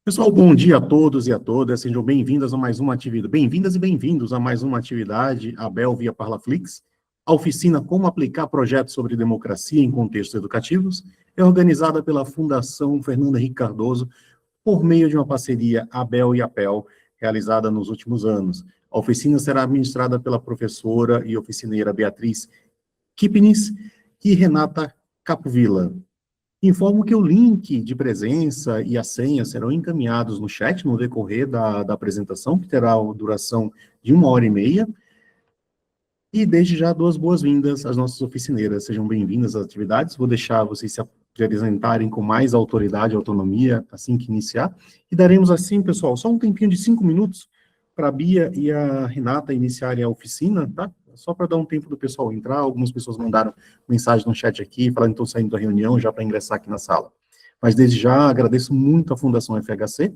Pessoal, bom dia a todos e a todas, sejam bem-vindas a mais uma atividade, bem-vindas e bem-vindos a mais uma atividade Abel via Parlaflix. A oficina Como Aplicar Projetos sobre Democracia em Contextos Educativos é organizada pela Fundação Fernando Henrique Cardoso por meio de uma parceria Abel e Apel, realizada nos últimos anos. A oficina será administrada pela professora e oficineira Beatriz Kipnis e Renata Capovilla. Informo que o link de presença e a senha serão encaminhados no chat no decorrer da apresentação, que terá a duração de 1h30. E desde já, duas boas-vindas às nossas oficineiras. Sejam bem-vindas às atividades. Vou deixar vocês se apresentarem com mais autoridade e autonomia assim que iniciar. E daremos assim, pessoal, só um tempinho de 5 minutos para a Bia e a Renata iniciarem a oficina, tá? Só para dar um tempo do pessoal entrar. Algumas pessoas mandaram mensagem no chat aqui, falando que estão saindo da reunião já para ingressar aqui na sala. Mas desde já agradeço muito à Fundação FHC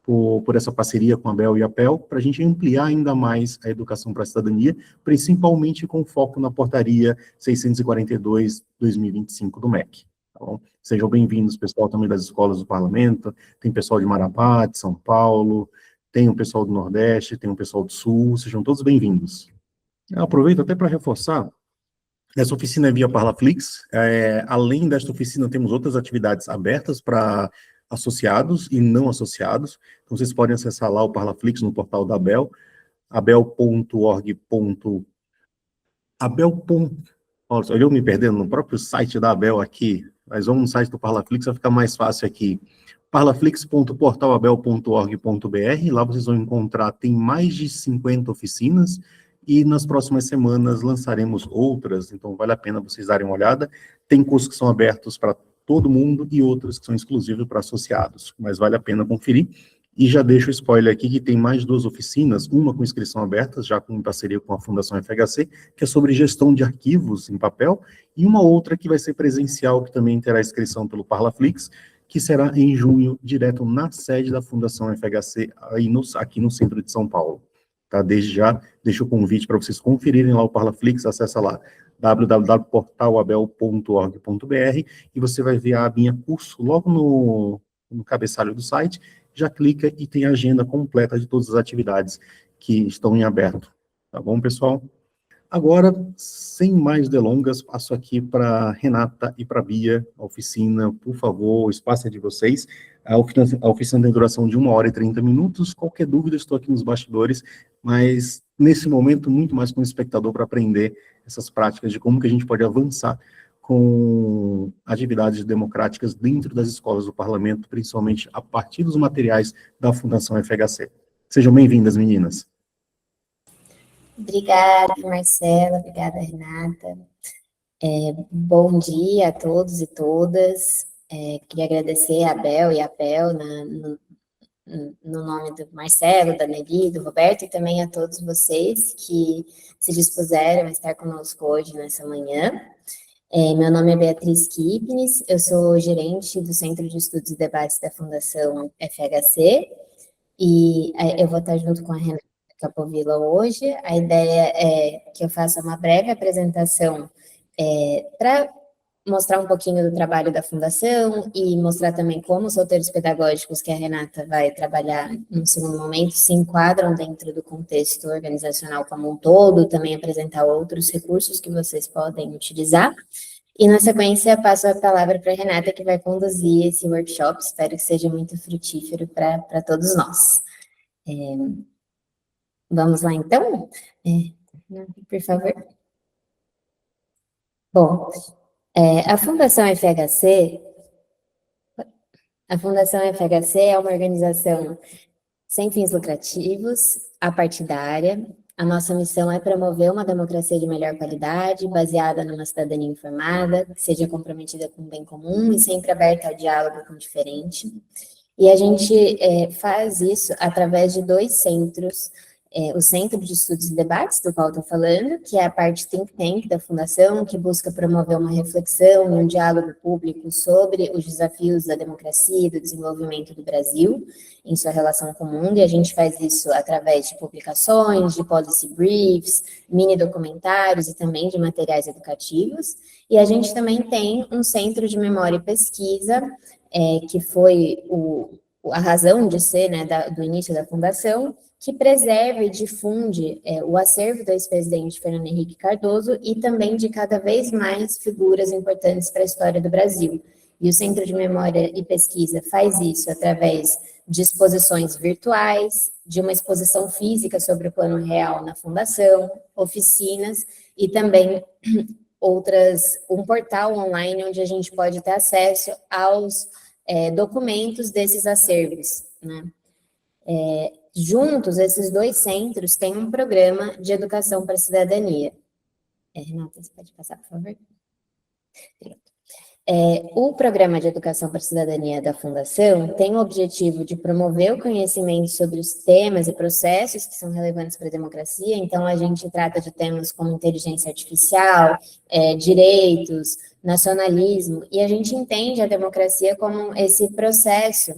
por essa parceria com a Bel e a PEL, para a gente ampliar ainda mais a educação para a cidadania, principalmente com foco na portaria 642/2025 do MEC. Tá bom? Sejam bem-vindos, pessoal, também das escolas do Parlamento, tem pessoal de Marabá, de São Paulo, tem o pessoal do Nordeste, tem o pessoal do Sul, sejam todos bem-vindos. Eu aproveito até para reforçar, essa oficina é via Parlaflix. Além desta oficina, temos outras atividades abertas para associados e não associados. Então, vocês podem acessar lá o Parlaflix no portal da Abel, abel.org. Olha, eu me perdendo no próprio site da Abel aqui, mas vamos no site do Parlaflix, vai ficar mais fácil aqui. parlaflix.portalabel.org.br, lá vocês vão encontrar, tem mais de 50 oficinas, e nas próximas semanas lançaremos outras, então vale a pena vocês darem uma olhada. Tem cursos que são abertos para todo mundo e outros que são exclusivos para associados, mas vale a pena conferir. E já deixo o spoiler aqui que tem mais 2 oficinas, uma com inscrição aberta, já com parceria com a Fundação FHC, que é sobre gestão de arquivos em papel, e uma outra que vai ser presencial, que também terá inscrição pelo Parlaflix, que será em junho, direto na sede da Fundação FHC, aqui no centro de São Paulo. Tá? Desde já, deixo o convite para vocês conferirem lá o Parlaflix, acessa lá www.portalabel.org.br e você vai ver a abinha curso logo no cabeçalho do site, já clica e tem a agenda completa de todas as atividades que estão em aberto. Tá bom, pessoal? Agora, sem mais delongas, passo aqui para Renata e para Bia, a oficina, por favor, o espaço é de vocês. A oficina tem duração de 1h30. Qualquer dúvida, estou aqui nos bastidores, mas nesse momento, muito mais como espectador para aprender essas práticas de como que a gente pode avançar com atividades democráticas dentro das escolas do parlamento, principalmente a partir dos materiais da Fundação FHC. Sejam bem-vindas, meninas. Obrigada, Marcela, obrigada, Renata. Bom dia a todos e todas. Queria agradecer a Abel e a Pel no nome do Marcelo, da Nelly, do Roberto, e também a todos vocês que se dispuseram a estar conosco hoje, nessa manhã. Meu nome é Beatriz Kipnis, eu sou gerente do Centro de Estudos e Debates da Fundação FHC, e eu vou estar junto com a Renata Capovilla hoje. A ideia é que eu faça uma breve apresentação para mostrar um pouquinho do trabalho da Fundação e mostrar também como os roteiros pedagógicos que a Renata vai trabalhar no segundo momento se enquadram dentro do contexto organizacional como um todo, também apresentar outros recursos que vocês podem utilizar. E, na sequência, passo a palavra para a Renata, que vai conduzir esse workshop. Espero que seja muito frutífero para todos nós. Vamos lá, então? Por favor. Bom, a Fundação FHC é uma organização sem fins lucrativos, apartidária. A nossa missão é promover uma democracia de melhor qualidade, baseada numa cidadania informada, que seja comprometida com o bem comum e sempre aberta ao diálogo com o diferente. E a gente faz isso através de 2 centros, o Centro de Estudos e Debates, do qual estou falando, que é a parte think tank da Fundação, que busca promover uma reflexão e um diálogo público sobre os desafios da democracia e do desenvolvimento do Brasil em sua relação com o mundo, e a gente faz isso através de publicações, de policy briefs, mini documentários e também de materiais educativos. E a gente também tem um Centro de Memória e Pesquisa, que foi o a razão de ser, né, do início da fundação, que preserva e difunde o acervo do ex-presidente Fernando Henrique Cardoso e também de cada vez mais figuras importantes para a história do Brasil. E o Centro de Memória e Pesquisa faz isso através de exposições virtuais, de uma exposição física sobre o Plano Real na Fundação, oficinas e também um portal online onde a gente pode ter acesso aos documentos desses acervos, né? Juntos, esses dois centros têm um programa de educação para a cidadania. Renata, você pode passar, por favor? O Programa de Educação para a Cidadania da Fundação tem o objetivo de promover o conhecimento sobre os temas e processos que são relevantes para a democracia. Então, a gente trata de temas como inteligência artificial, direitos, nacionalismo, e a gente entende a democracia como esse processo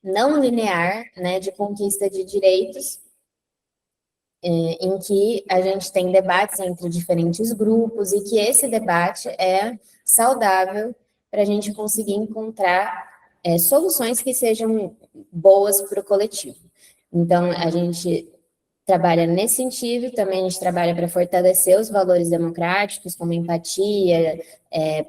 não linear, né, de conquista de direitos, em que a gente tem debates entre diferentes grupos e que esse debate é saudável para a gente conseguir encontrar soluções que sejam boas para o coletivo. Então, a gente trabalha nesse sentido, também a gente trabalha para fortalecer os valores democráticos, como empatia,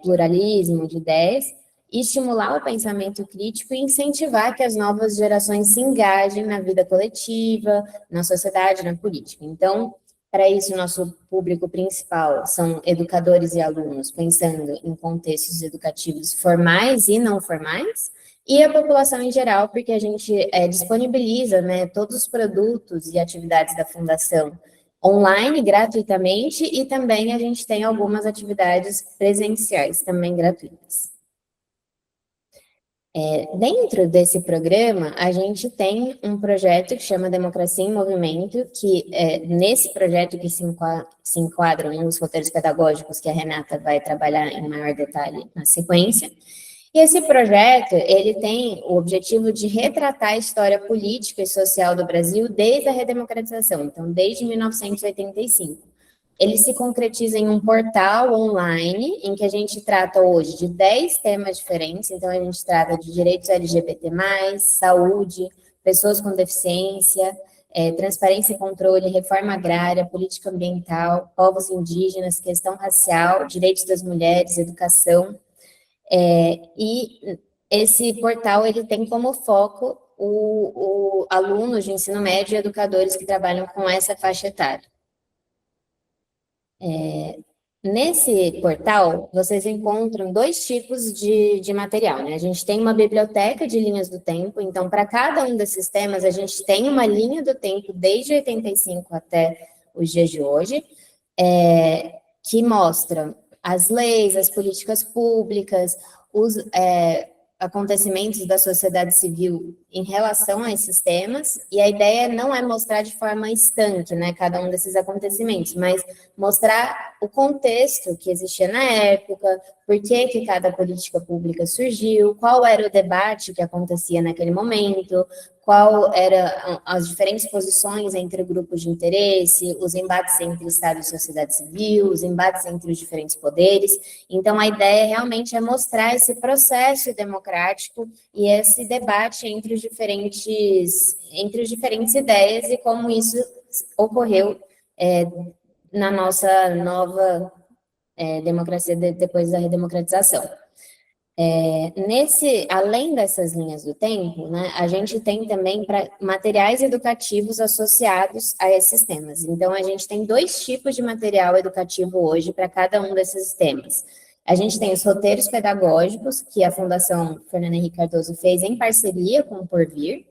pluralismo de ideias, e estimular o pensamento crítico e incentivar que as novas gerações se engajem na vida coletiva, na sociedade, na política. Então, para isso, nosso público principal são educadores e alunos, pensando em contextos educativos formais e não formais, e a população em geral, porque a gente disponibiliza, né, todos os produtos e atividades da Fundação online, gratuitamente, e também a gente tem algumas atividades presenciais, também gratuitas. Dentro desse programa, a gente tem um projeto que chama Democracia em Movimento, que nesse projeto que se enquadram nos roteiros pedagógicos que a Renata vai trabalhar em maior detalhe na sequência. E esse projeto, ele tem o objetivo de retratar a história política e social do Brasil desde a redemocratização, então desde 1985. Ele se concretiza em um portal online, em que a gente trata hoje de 10 temas diferentes. Então, a gente trata de direitos LGBT+, saúde, pessoas com deficiência, transparência e controle, reforma agrária, política ambiental, povos indígenas, questão racial, direitos das mulheres, educação. E esse portal, ele tem como foco o alunos de ensino médio e educadores que trabalham com essa faixa etária. Nesse portal, vocês encontram dois tipos de material, né? A gente tem uma biblioteca de linhas do tempo, então, para cada um desses temas, a gente tem uma linha do tempo desde 85 até os dias de hoje, que mostram as leis, as políticas públicas, os acontecimentos da sociedade civil em relação a esses temas, e a ideia não é mostrar de forma estanque, né, cada um desses acontecimentos, mas mostrar o contexto que existia na época, por que cada política pública surgiu, qual era o debate que acontecia naquele momento, qual eram as diferentes posições entre grupos de interesse, os embates entre Estado e sociedade civil, os embates entre os diferentes poderes. Então, a ideia realmente é mostrar esse processo democrático e esse debate entre os diferentes ideias e como isso ocorreu na nossa nova democracia depois da redemocratização. Além dessas linhas do tempo, né, a gente tem também materiais educativos associados a esses temas. Então, a gente tem dois tipos de material educativo hoje para cada um desses temas. A gente tem os roteiros pedagógicos, que a Fundação Fernando Henrique Cardoso fez em parceria com o Porvir.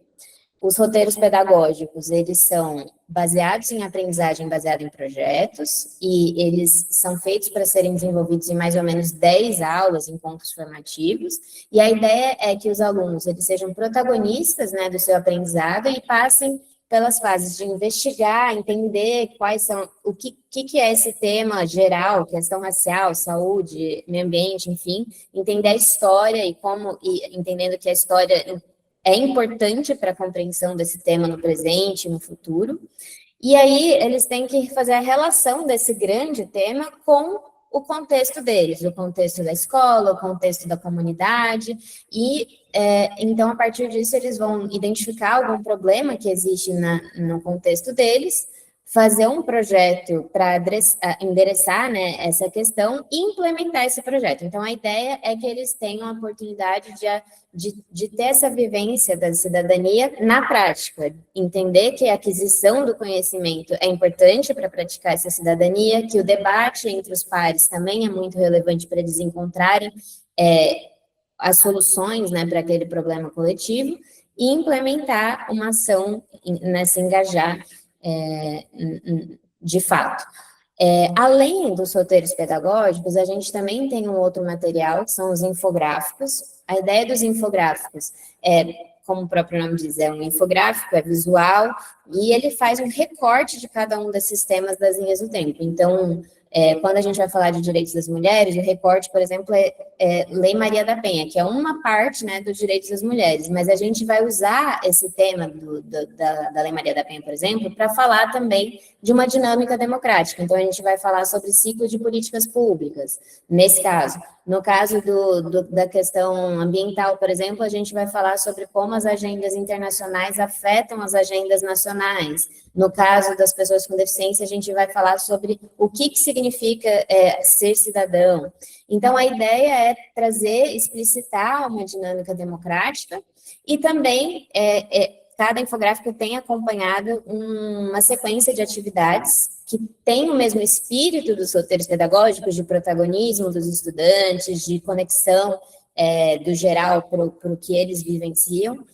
Os roteiros pedagógicos, eles são baseados em aprendizagem baseada em projetos, e eles são feitos para serem desenvolvidos em mais ou menos 10 aulas, em pontos formativos, e a ideia é que os alunos eles sejam protagonistas, né, do seu aprendizado e passem pelas fases de investigar, entender quais são, o que é esse tema geral, questão racial, saúde, meio ambiente, enfim, entender a história e entendendo que a história é importante para a compreensão desse tema no presente e no futuro. E aí, eles têm que fazer a relação desse grande tema com o contexto deles, o contexto da escola, o contexto da comunidade, e então, a partir disso, eles vão identificar algum problema que existe no contexto deles, fazer um projeto para endereçar, né, essa questão e implementar esse projeto. Então, a ideia é que eles tenham a oportunidade de ter essa vivência da cidadania na prática, entender que a aquisição do conhecimento é importante para praticar essa cidadania, que o debate entre os pares também é muito relevante para eles encontrarem as soluções, né, para aquele problema coletivo e implementar uma ação, né, se engajar de fato. Além dos roteiros pedagógicos, a gente também tem um outro material, que são os infográficos. A ideia dos infográficos como o próprio nome diz, é um infográfico, é visual, e ele faz um recorte de cada um desses temas das linhas do tempo. Então, quando a gente vai falar de direitos das mulheres, o recorte, por exemplo, é Lei Maria da Penha, que é uma parte, né, dos direitos das mulheres, mas a gente vai usar esse tema da Lei Maria da Penha, por exemplo, para falar também de uma dinâmica democrática. Então, a gente vai falar sobre ciclo de políticas públicas, nesse caso. No caso da questão ambiental, por exemplo, a gente vai falar sobre como as agendas internacionais afetam as agendas nacionais. No caso das pessoas com deficiência, a gente vai falar sobre o que significa ser cidadão. Então, a ideia é trazer, explicitar uma dinâmica democrática e também cada infográfico tem acompanhado uma sequência de atividades que tem o mesmo espírito dos roteiros pedagógicos, de protagonismo dos estudantes, de conexão do geral para o que eles vivenciam,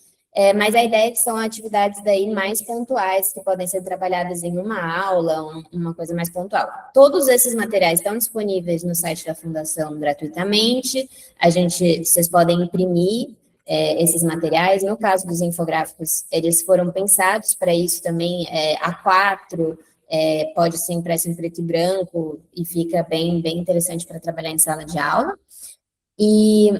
mas a ideia é que são atividades daí mais pontuais, que podem ser trabalhadas em uma aula, uma coisa mais pontual. Todos esses materiais estão disponíveis no site da Fundação gratuitamente, vocês podem imprimir esses materiais. No caso dos infográficos, eles foram pensados para isso também, A4, pode ser impresso em preto e branco, e fica bem interessante para trabalhar em sala de aula. E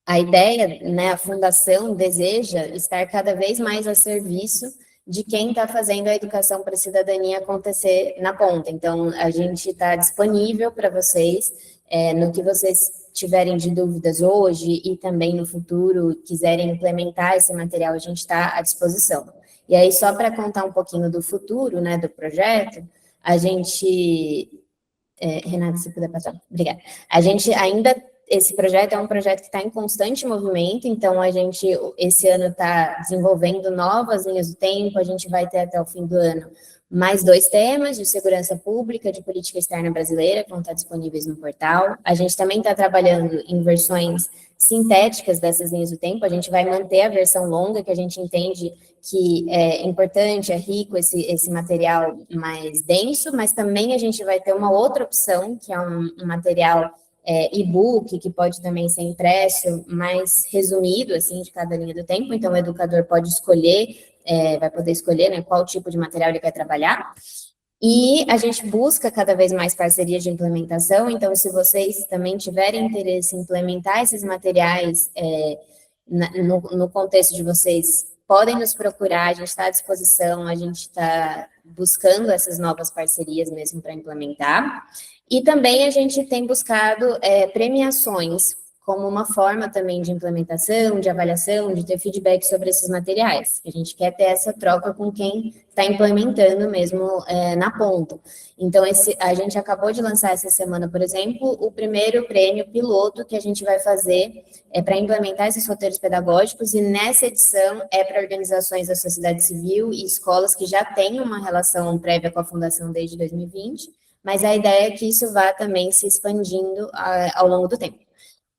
a ideia, né, a Fundação deseja estar cada vez mais a serviço de quem está fazendo a educação para a cidadania acontecer na ponta. Então, a gente está disponível para vocês, no que vocês tiverem de dúvidas hoje e também no futuro, quiserem implementar esse material, a gente está à disposição. E aí, só para contar um pouquinho do futuro, né, do projeto, a gente... Renata, se puder passar. Obrigada. A gente ainda... Esse projeto é um projeto que está em constante movimento, então a gente, esse ano, está desenvolvendo novas linhas do tempo, a gente vai ter até o fim do ano mais 2 temas de segurança pública, de política externa brasileira, que vão estar disponíveis no portal. A gente também está trabalhando em versões sintéticas dessas linhas do tempo, a gente vai manter a versão longa, que a gente entende que é importante, é rico esse material mais denso, mas também a gente vai ter uma outra opção, que é um material e-book, que pode também ser impresso, mais resumido, assim, de cada linha do tempo, então o educador pode escolher, vai poder escolher, né, qual tipo de material ele quer trabalhar, e a gente busca cada vez mais parcerias de implementação, então se vocês também tiverem interesse em implementar esses materiais no contexto de vocês, podem nos procurar, a gente está à disposição, a gente está buscando essas novas parcerias mesmo para implementar. E também a gente tem buscado premiações como uma forma também de implementação, de avaliação, de ter feedback sobre esses materiais. A gente quer ter essa troca com quem está implementando mesmo na ponta. Então, a gente acabou de lançar essa semana, por exemplo, o primeiro prêmio piloto que a gente vai fazer para implementar esses roteiros pedagógicos, e nessa edição é para organizações da sociedade civil e escolas que já têm uma relação prévia com a Fundação desde 2020, mas a ideia é que isso vá também se expandindo ao longo do tempo.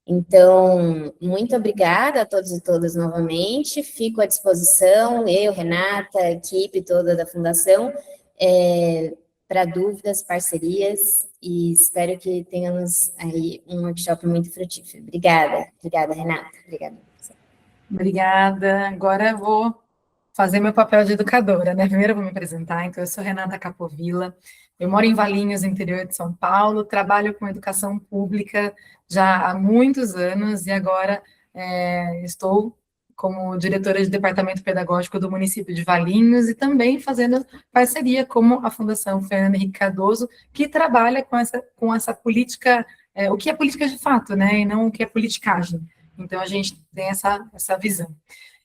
Então, muito obrigada a todos e todas novamente, fico à disposição, eu, Renata, a equipe toda da Fundação, para dúvidas, parcerias, e espero que tenhamos aí um workshop muito frutífero. Obrigada, Renata, obrigada. Obrigada, agora eu vou fazer meu papel de educadora, né? Primeiro eu vou me apresentar, então eu sou Renata Capovilla, eu moro em Valinhos, interior de São Paulo, trabalho com educação pública já há muitos anos e agora estou como diretora de departamento pedagógico do município de Valinhos e também fazendo parceria com a Fundação Fernando Henrique Cardoso, que trabalha com essa política, o que é política de fato, né, e não o que é politicagem. Então, a gente tem essa visão.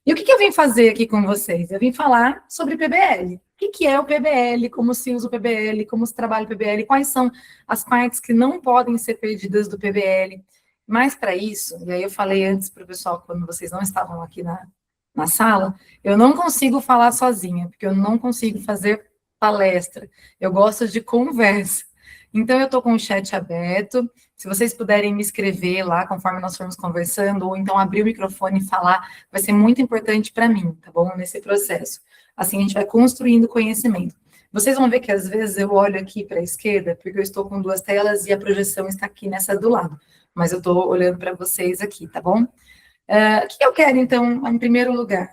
E o que eu vim fazer aqui com vocês? Eu vim falar sobre PBL. O que é o PBL, como se usa o PBL, como se trabalha o PBL, quais são as partes que não podem ser perdidas do PBL. Mas para isso, e aí eu falei antes para o pessoal, quando vocês não estavam aqui na sala, eu não consigo falar sozinha, porque eu não consigo fazer palestra. Eu gosto de conversa. Então, eu estou com o chat aberto. Se vocês puderem me escrever lá, conforme nós formos conversando, ou então abrir o microfone e falar, vai ser muito importante para mim, tá bom? Nesse processo. Assim, a gente vai construindo conhecimento. Vocês vão ver que, às vezes, eu olho aqui para a esquerda, porque eu estou com duas telas e a projeção está aqui nessa do lado. Mas eu estou olhando para vocês aqui, tá bom? O que eu quero, então, em primeiro lugar?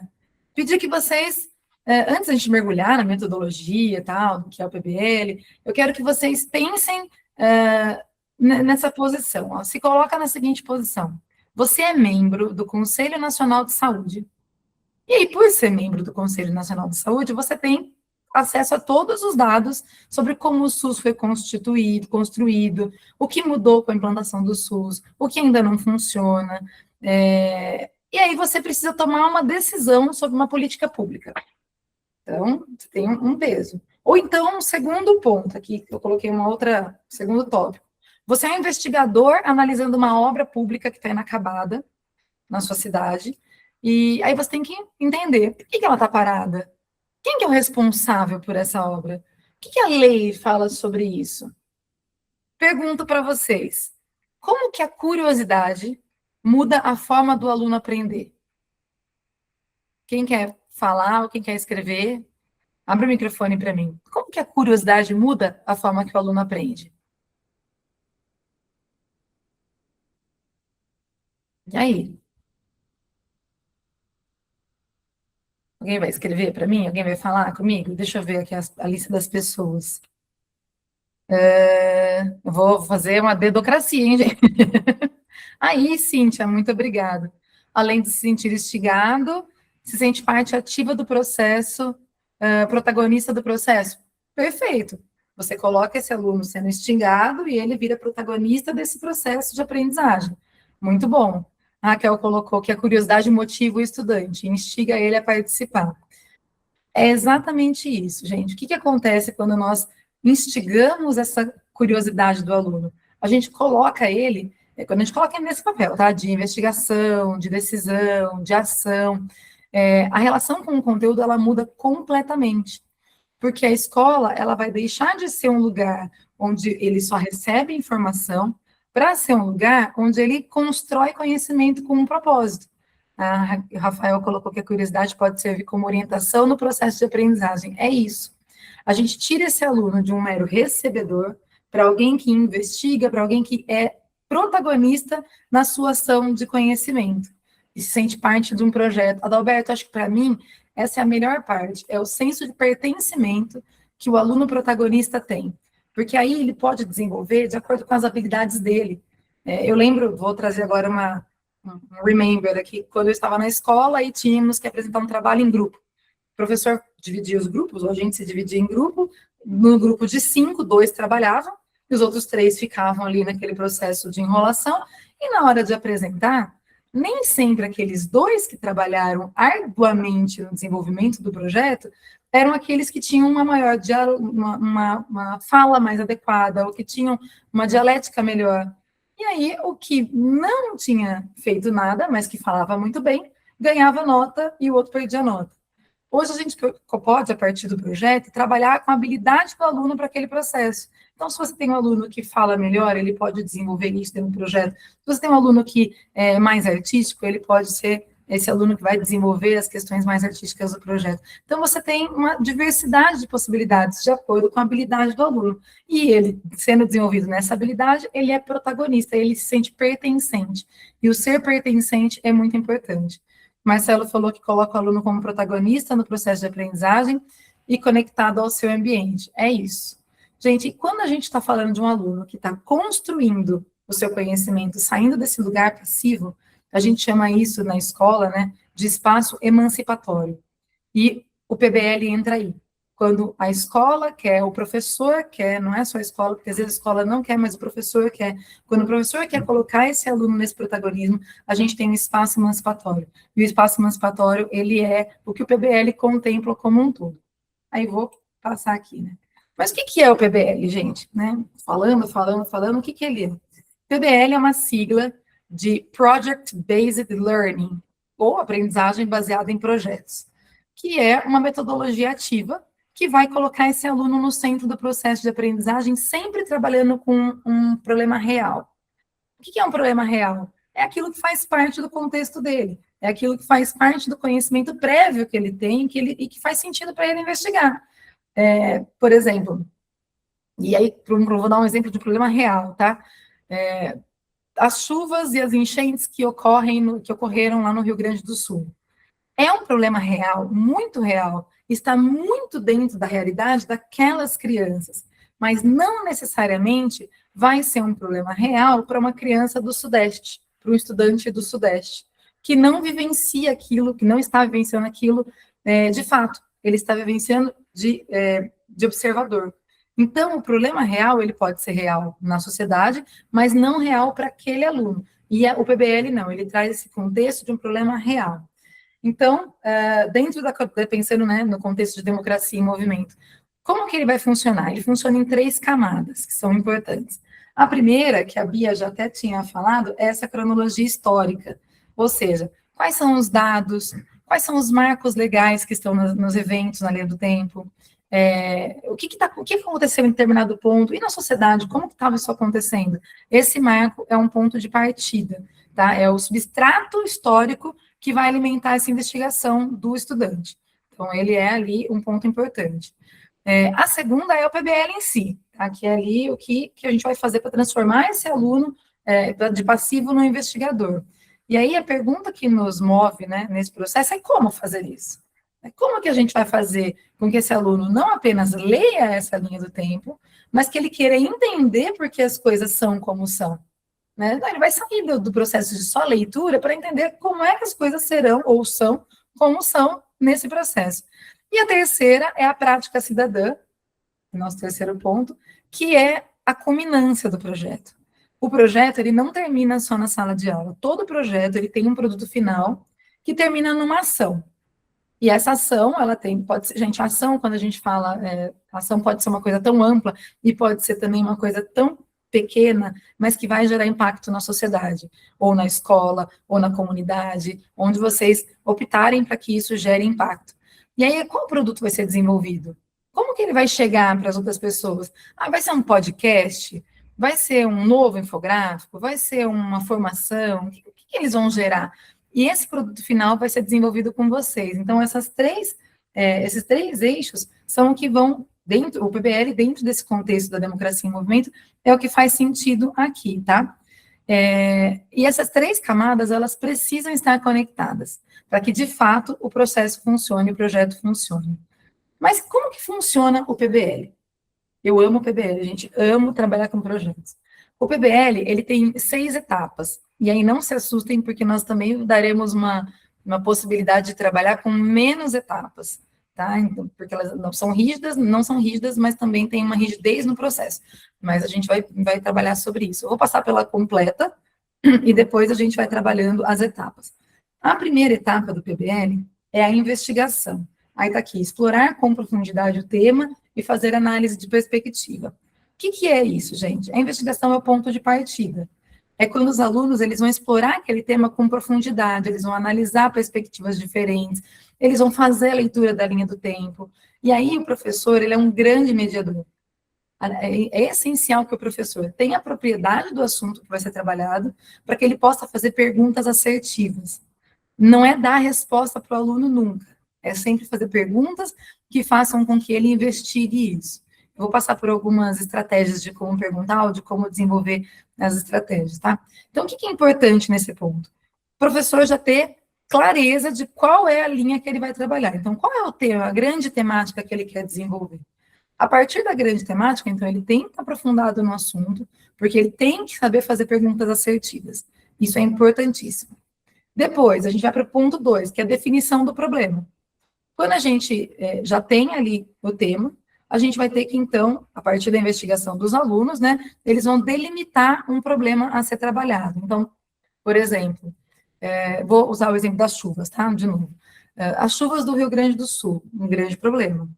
Pedir que vocês, antes de a gente mergulhar na metodologia e tal, que é o PBL, eu quero que vocês pensem nessa posição. Ó, se coloca na seguinte posição. Você é membro do Conselho Nacional de Saúde. E aí, por ser membro do Conselho Nacional de Saúde, você tem acesso a todos os dados sobre como o SUS foi construído, o que mudou com a implantação do SUS, o que ainda não funciona. E aí você precisa tomar uma decisão sobre uma política pública. Então, tem um peso. Ou então, um segundo ponto, aqui eu coloquei segundo tópico. Você é um investigador analisando uma obra pública que está inacabada na sua cidade, e aí você tem que entender por que ela está parada. Quem que é o responsável por essa obra? O que a lei fala sobre isso? Pergunto para vocês, como que a curiosidade muda a forma do aluno aprender? Quem quer falar ou quem quer escrever? Abre o microfone para mim. Como que a curiosidade muda a forma que o aluno aprende? E aí? Alguém vai escrever para mim? Alguém vai falar comigo? Deixa eu ver aqui a lista das pessoas. Eu vou fazer uma dedocracia, hein, gente? Aí, Cíntia, muito obrigada. Além de se sentir instigado, se sente parte ativa do processo, protagonista do processo. Perfeito. Você coloca esse aluno sendo instigado e ele vira protagonista desse processo de aprendizagem. Muito bom. A Raquel colocou que a curiosidade motiva o estudante, instiga ele a participar. É exatamente isso, gente. O que acontece quando nós instigamos essa curiosidade do aluno? A gente coloca ele, quando a gente coloca ele nesse papel, tá? De investigação, de decisão, de ação, a relação com o conteúdo, ela muda completamente. Porque a escola, ela vai deixar de ser um lugar onde ele só recebe informação para ser um lugar onde ele constrói conhecimento com um propósito. O Rafael colocou que a curiosidade pode servir como orientação no processo de aprendizagem. É isso. A gente tira esse aluno de um mero recebedor para alguém que investiga, para alguém que é protagonista na sua ação de conhecimento e se sente parte de um projeto. Adalberto, acho que para mim essa é a melhor parte, é o senso de pertencimento que o aluno protagonista tem, porque aí ele pode desenvolver de acordo com as habilidades dele. Eu lembro, vou trazer agora um remember aqui, quando eu estava na escola e tínhamos que apresentar um trabalho em grupo. O professor dividia os grupos, ou a gente se dividia em grupo, no grupo de 5, 2 trabalhavam, e os outros 3 ficavam ali naquele processo de enrolação, e na hora de apresentar, nem sempre aqueles 2 que trabalharam arduamente no desenvolvimento do projeto eram aqueles que tinham uma maior uma fala mais adequada, ou que tinham uma dialética melhor. E aí, o que não tinha feito nada, mas que falava muito bem, ganhava nota e o outro perdia nota. Hoje a gente pode, a partir do projeto, trabalhar com a habilidade do aluno para aquele processo. Então, se você tem um aluno que fala melhor, ele pode desenvolver isso dentro do projeto. Se você tem um aluno que é mais artístico, ele pode ser esse aluno que vai desenvolver as questões mais artísticas do projeto. Então, você tem uma diversidade de possibilidades de acordo com a habilidade do aluno. E ele, sendo desenvolvido nessa habilidade, ele é protagonista, ele se sente pertencente. E o ser pertencente é muito importante. Marcelo falou que coloca o aluno como protagonista no processo de aprendizagem e conectado ao seu ambiente. É isso. Gente, quando a gente está falando de um aluno que está construindo o seu conhecimento, saindo desse lugar passivo, a gente chama isso na escola, né, de espaço emancipatório. E o PBL entra aí. Quando a escola quer, o professor quer, não é só a escola, porque às vezes a escola não quer, mas o professor quer. Quando o professor quer colocar esse aluno nesse protagonismo, a gente tem um espaço emancipatório. E o espaço emancipatório, ele é o que o PBL contempla como um todo. Aí vou passar aqui, né? Mas o que é o PBL, gente? Né? Falando, o que ele é? PBL é uma sigla de Project Based Learning, ou aprendizagem baseada em projetos, que é uma metodologia ativa que vai colocar esse aluno no centro do processo de aprendizagem, sempre trabalhando com um problema real. O que é um problema real? É aquilo que faz parte do contexto dele, é aquilo que faz parte do conhecimento prévio que ele tem e que faz sentido para ele investigar. Por exemplo, e aí vou dar um exemplo de problema real, tá? As chuvas e as enchentes que ocorreram lá no Rio Grande do Sul. É um problema real, muito real, está muito dentro da realidade daquelas crianças, mas não necessariamente vai ser um problema real para uma criança do Sudeste, para um estudante do Sudeste, que não vivencia aquilo, que não está vivenciando aquilo de fato, ele está vivenciando de observador. Então, o problema real, ele pode ser real na sociedade, mas não real para aquele aluno. E o PBL não, ele traz esse contexto de um problema real. Então, pensando, né, no contexto de democracia em movimento, como que ele vai funcionar? Ele funciona em 3 camadas, que são importantes. A primeira, que a Bia já até tinha falado, é essa cronologia histórica, ou seja, quais são os dados, quais são os marcos legais que estão nos eventos na linha do tempo, o que aconteceu em determinado ponto, e na sociedade, como que estava isso acontecendo? Esse marco é um ponto de partida, tá? É o substrato histórico que vai alimentar essa investigação do estudante. Então, ele é ali um ponto importante. A segunda é o PBL em si, tá? Que é ali o que a gente vai fazer para transformar esse aluno de passivo no investigador. E aí, a pergunta que nos move, né, nesse processo é como fazer isso? Como que a gente vai fazer com que esse aluno não apenas leia essa linha do tempo, mas que ele queira entender por que as coisas são como são? Né? Ele vai sair do processo de só leitura para entender como é que as coisas serão ou são como são nesse processo. E a terceira é a prática cidadã, nosso terceiro ponto, que é a culminância do projeto. O projeto, ele não termina só na sala de aula. Todo projeto, ele tem um produto final que termina numa ação. E essa ação, ela pode ser, gente, ação, quando a gente fala, ação pode ser uma coisa tão ampla e pode ser também uma coisa tão pequena, mas que vai gerar impacto na sociedade, ou na escola, ou na comunidade, onde vocês optarem para que isso gere impacto. E aí, qual produto vai ser desenvolvido? Como que ele vai chegar para as outras pessoas? Vai ser um podcast? Vai ser um novo infográfico? Vai ser uma formação? O que eles vão gerar? E esse produto final vai ser desenvolvido com vocês. Então, esses três eixos são o que vão o PBL, dentro desse contexto da democracia em movimento, é o que faz sentido aqui, tá? E essas 3 camadas, elas precisam estar conectadas, para que, de fato, o processo funcione, o projeto funcione. Mas como que funciona o PBL? Eu amo o PBL, gente, amo trabalhar com projetos. O PBL, ele tem 6 etapas, e aí não se assustem, porque nós também daremos uma possibilidade de trabalhar com menos etapas, tá? Então, porque elas não são rígidas, mas também tem uma rigidez no processo. Mas a gente vai trabalhar sobre isso. Eu vou passar pela completa, e depois a gente vai trabalhando as etapas. A primeira etapa do PBL é a investigação. Aí está aqui, explorar com profundidade o tema e fazer análise de perspectiva. O que é isso, gente? A investigação é o ponto de partida. É quando os alunos eles vão explorar aquele tema com profundidade, eles vão analisar perspectivas diferentes, eles vão fazer a leitura da linha do tempo. E aí o professor ele é um grande mediador. É essencial que o professor tenha a propriedade do assunto que vai ser trabalhado para que ele possa fazer perguntas assertivas. Não é dar resposta para o aluno nunca. É sempre fazer perguntas que façam com que ele investigue isso. Eu vou passar por algumas estratégias de como perguntar ou de como desenvolver as estratégias, tá? Então, o que é importante nesse ponto? O professor já ter clareza de qual é a linha que ele vai trabalhar. Então, qual é o tema, a grande temática que ele quer desenvolver? A partir da grande temática, então, ele tem que estar aprofundado no assunto, porque ele tem que saber fazer perguntas assertivas. Isso é importantíssimo. Depois, a gente vai para o ponto 2, que é a definição do problema. Quando a gente já tem ali o tema, a gente vai ter que, então, a partir da investigação dos alunos, né, eles vão delimitar um problema a ser trabalhado. Então, por exemplo, vou usar o exemplo das chuvas, tá? De novo. As chuvas do Rio Grande do Sul, um grande problema.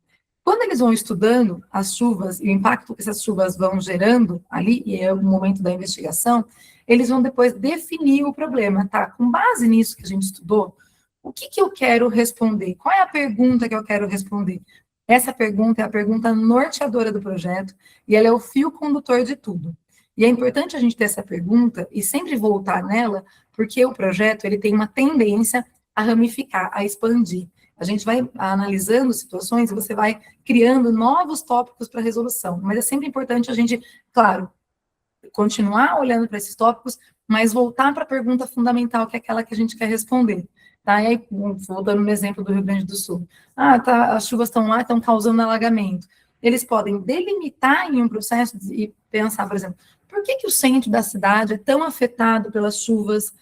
Quando eles vão estudando as chuvas e o impacto que essas chuvas vão gerando ali, e é o momento da investigação, eles vão depois definir o problema, tá? Com base nisso que a gente estudou, o que eu quero responder? Qual é a pergunta que eu quero responder? Essa pergunta é a pergunta norteadora do projeto e ela é o fio condutor de tudo. E é importante a gente ter essa pergunta e sempre voltar nela, porque o projeto ele tem uma tendência a ramificar, a expandir. A gente vai analisando situações e você vai criando novos tópicos para resolução. Mas é sempre importante a gente, claro, continuar olhando para esses tópicos, mas voltar para a pergunta fundamental, que é aquela que a gente quer responder. Tá? E aí, voltando no exemplo do Rio Grande do Sul. Tá, as chuvas estão lá, estão causando alagamento. Eles podem delimitar em um processo e pensar, por exemplo, por que o centro da cidade é tão afetado pelas chuvas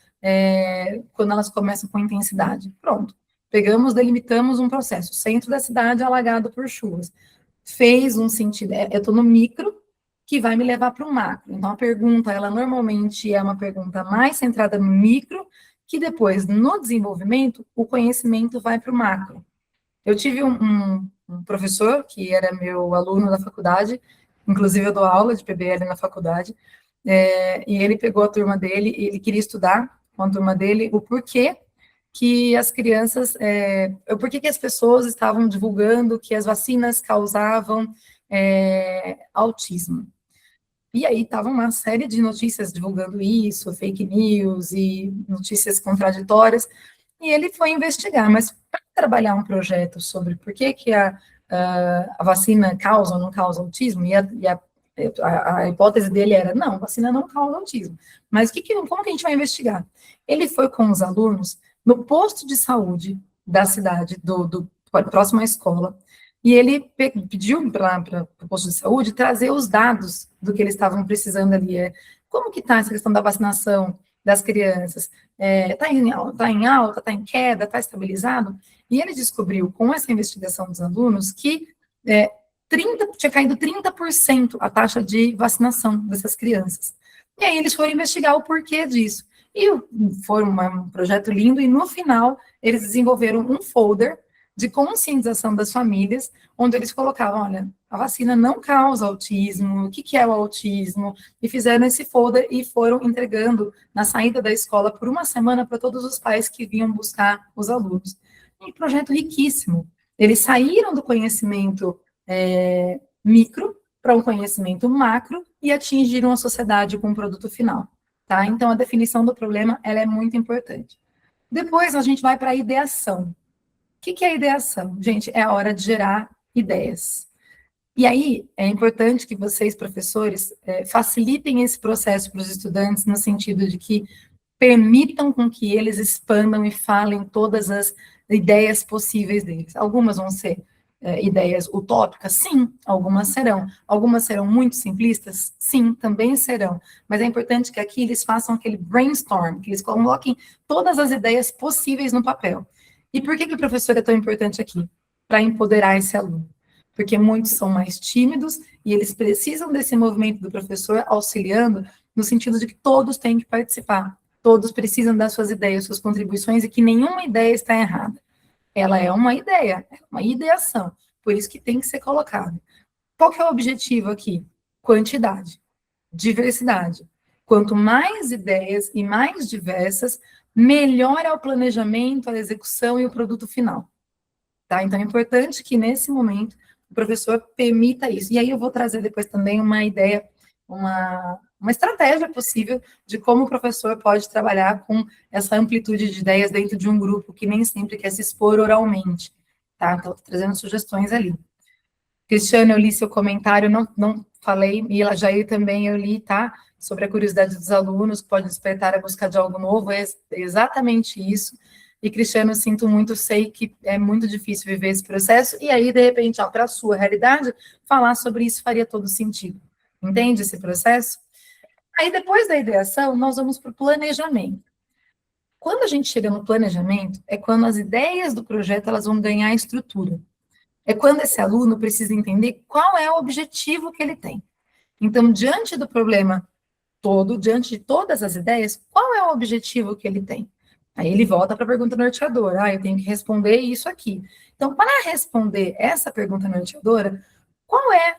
quando elas começam com intensidade? Pronto. Pegamos, delimitamos um processo. O centro da cidade é alagado por chuvas. Fez um sentido. Eu estou no micro, que vai me levar para o macro. Então, a pergunta, ela normalmente é uma pergunta mais centrada no micro, que depois, no desenvolvimento, o conhecimento vai para o macro. Eu tive um professor, que era meu aluno da faculdade, inclusive eu dou aula de PBL na faculdade, e ele pegou a turma dele, e ele queria estudar com a turma dele o porquê que as crianças, por que as pessoas estavam divulgando que as vacinas causavam autismo. E aí estava uma série de notícias divulgando isso, fake news e notícias contraditórias, e ele foi investigar, mas para trabalhar um projeto sobre por que a vacina causa ou não causa autismo, e a hipótese dele era, não, a vacina não causa autismo, mas como que a gente vai investigar? Ele foi com os alunos no posto de saúde da cidade, próximo à escola, e ele pediu para o posto de saúde trazer os dados do que eles estavam precisando ali. Como que está essa questão da vacinação das crianças? Está em alta, está em queda, está estabilizado? E ele descobriu, com essa investigação dos alunos, que tinha caído 30% a taxa de vacinação dessas crianças. E aí eles foram investigar o porquê disso. E foi um projeto lindo, e no final eles desenvolveram um folder de conscientização das famílias, onde eles colocavam, olha, a vacina não causa autismo, o que é o autismo, e fizeram esse folder e foram entregando na saída da escola por uma semana para todos os pais que vinham buscar os alunos. Um projeto riquíssimo. Eles saíram do conhecimento micro para um conhecimento macro e atingiram a sociedade com um produto final. Tá? Então, a definição do problema ela é muito importante. Depois, a gente vai para a ideação. O que é a ideação? Gente, é a hora de gerar ideias. E aí, é importante que vocês, professores, facilitem esse processo para os estudantes, no sentido de que permitam com que eles expandam e falem todas as ideias possíveis deles. Algumas vão ser ideias utópicas? Sim, algumas serão. Algumas serão muito simplistas? Sim, também serão. Mas é importante que aqui eles façam aquele brainstorm, que eles coloquem todas as ideias possíveis no papel. E por que o professor é tão importante aqui? Para empoderar esse aluno. Porque muitos são mais tímidos e eles precisam desse movimento do professor auxiliando, no sentido de que todos têm que participar. Todos precisam dar suas ideias, suas contribuições, e que nenhuma ideia está errada. Ela é uma ideia, é uma ideação. Por isso que tem que ser colocada. Qual que é o objetivo aqui? Quantidade, diversidade. Quanto mais ideias e mais diversas, melhor é o planejamento, a execução e o produto final. Tá? Então, é importante que, nesse momento, o professor permita isso. E aí eu vou trazer depois também uma ideia, uma estratégia possível de como o professor pode trabalhar com essa amplitude de ideias dentro de um grupo que nem sempre quer se expor oralmente. Tá? Então, estou trazendo sugestões ali. Cristiano, eu li seu comentário, não falei, e a Jair também eu li, tá? Sobre a curiosidade dos alunos, que pode despertar a busca de algo novo, é exatamente isso. E, Cristiano, sinto muito, sei que é muito difícil viver esse processo, e aí, de repente, para a sua realidade, falar sobre isso faria todo sentido. Entende esse processo? Aí, depois da ideação, nós vamos para o planejamento. Quando a gente chega no planejamento, é quando as ideias do projeto elas vão ganhar estrutura. É quando esse aluno precisa entender qual é o objetivo que ele tem. Então, diante do problema todo, diante de todas as ideias, qual é o objetivo que ele tem? Aí ele volta para a pergunta norteadora. Eu tenho que responder isso aqui. Então, para responder essa pergunta norteadora, qual é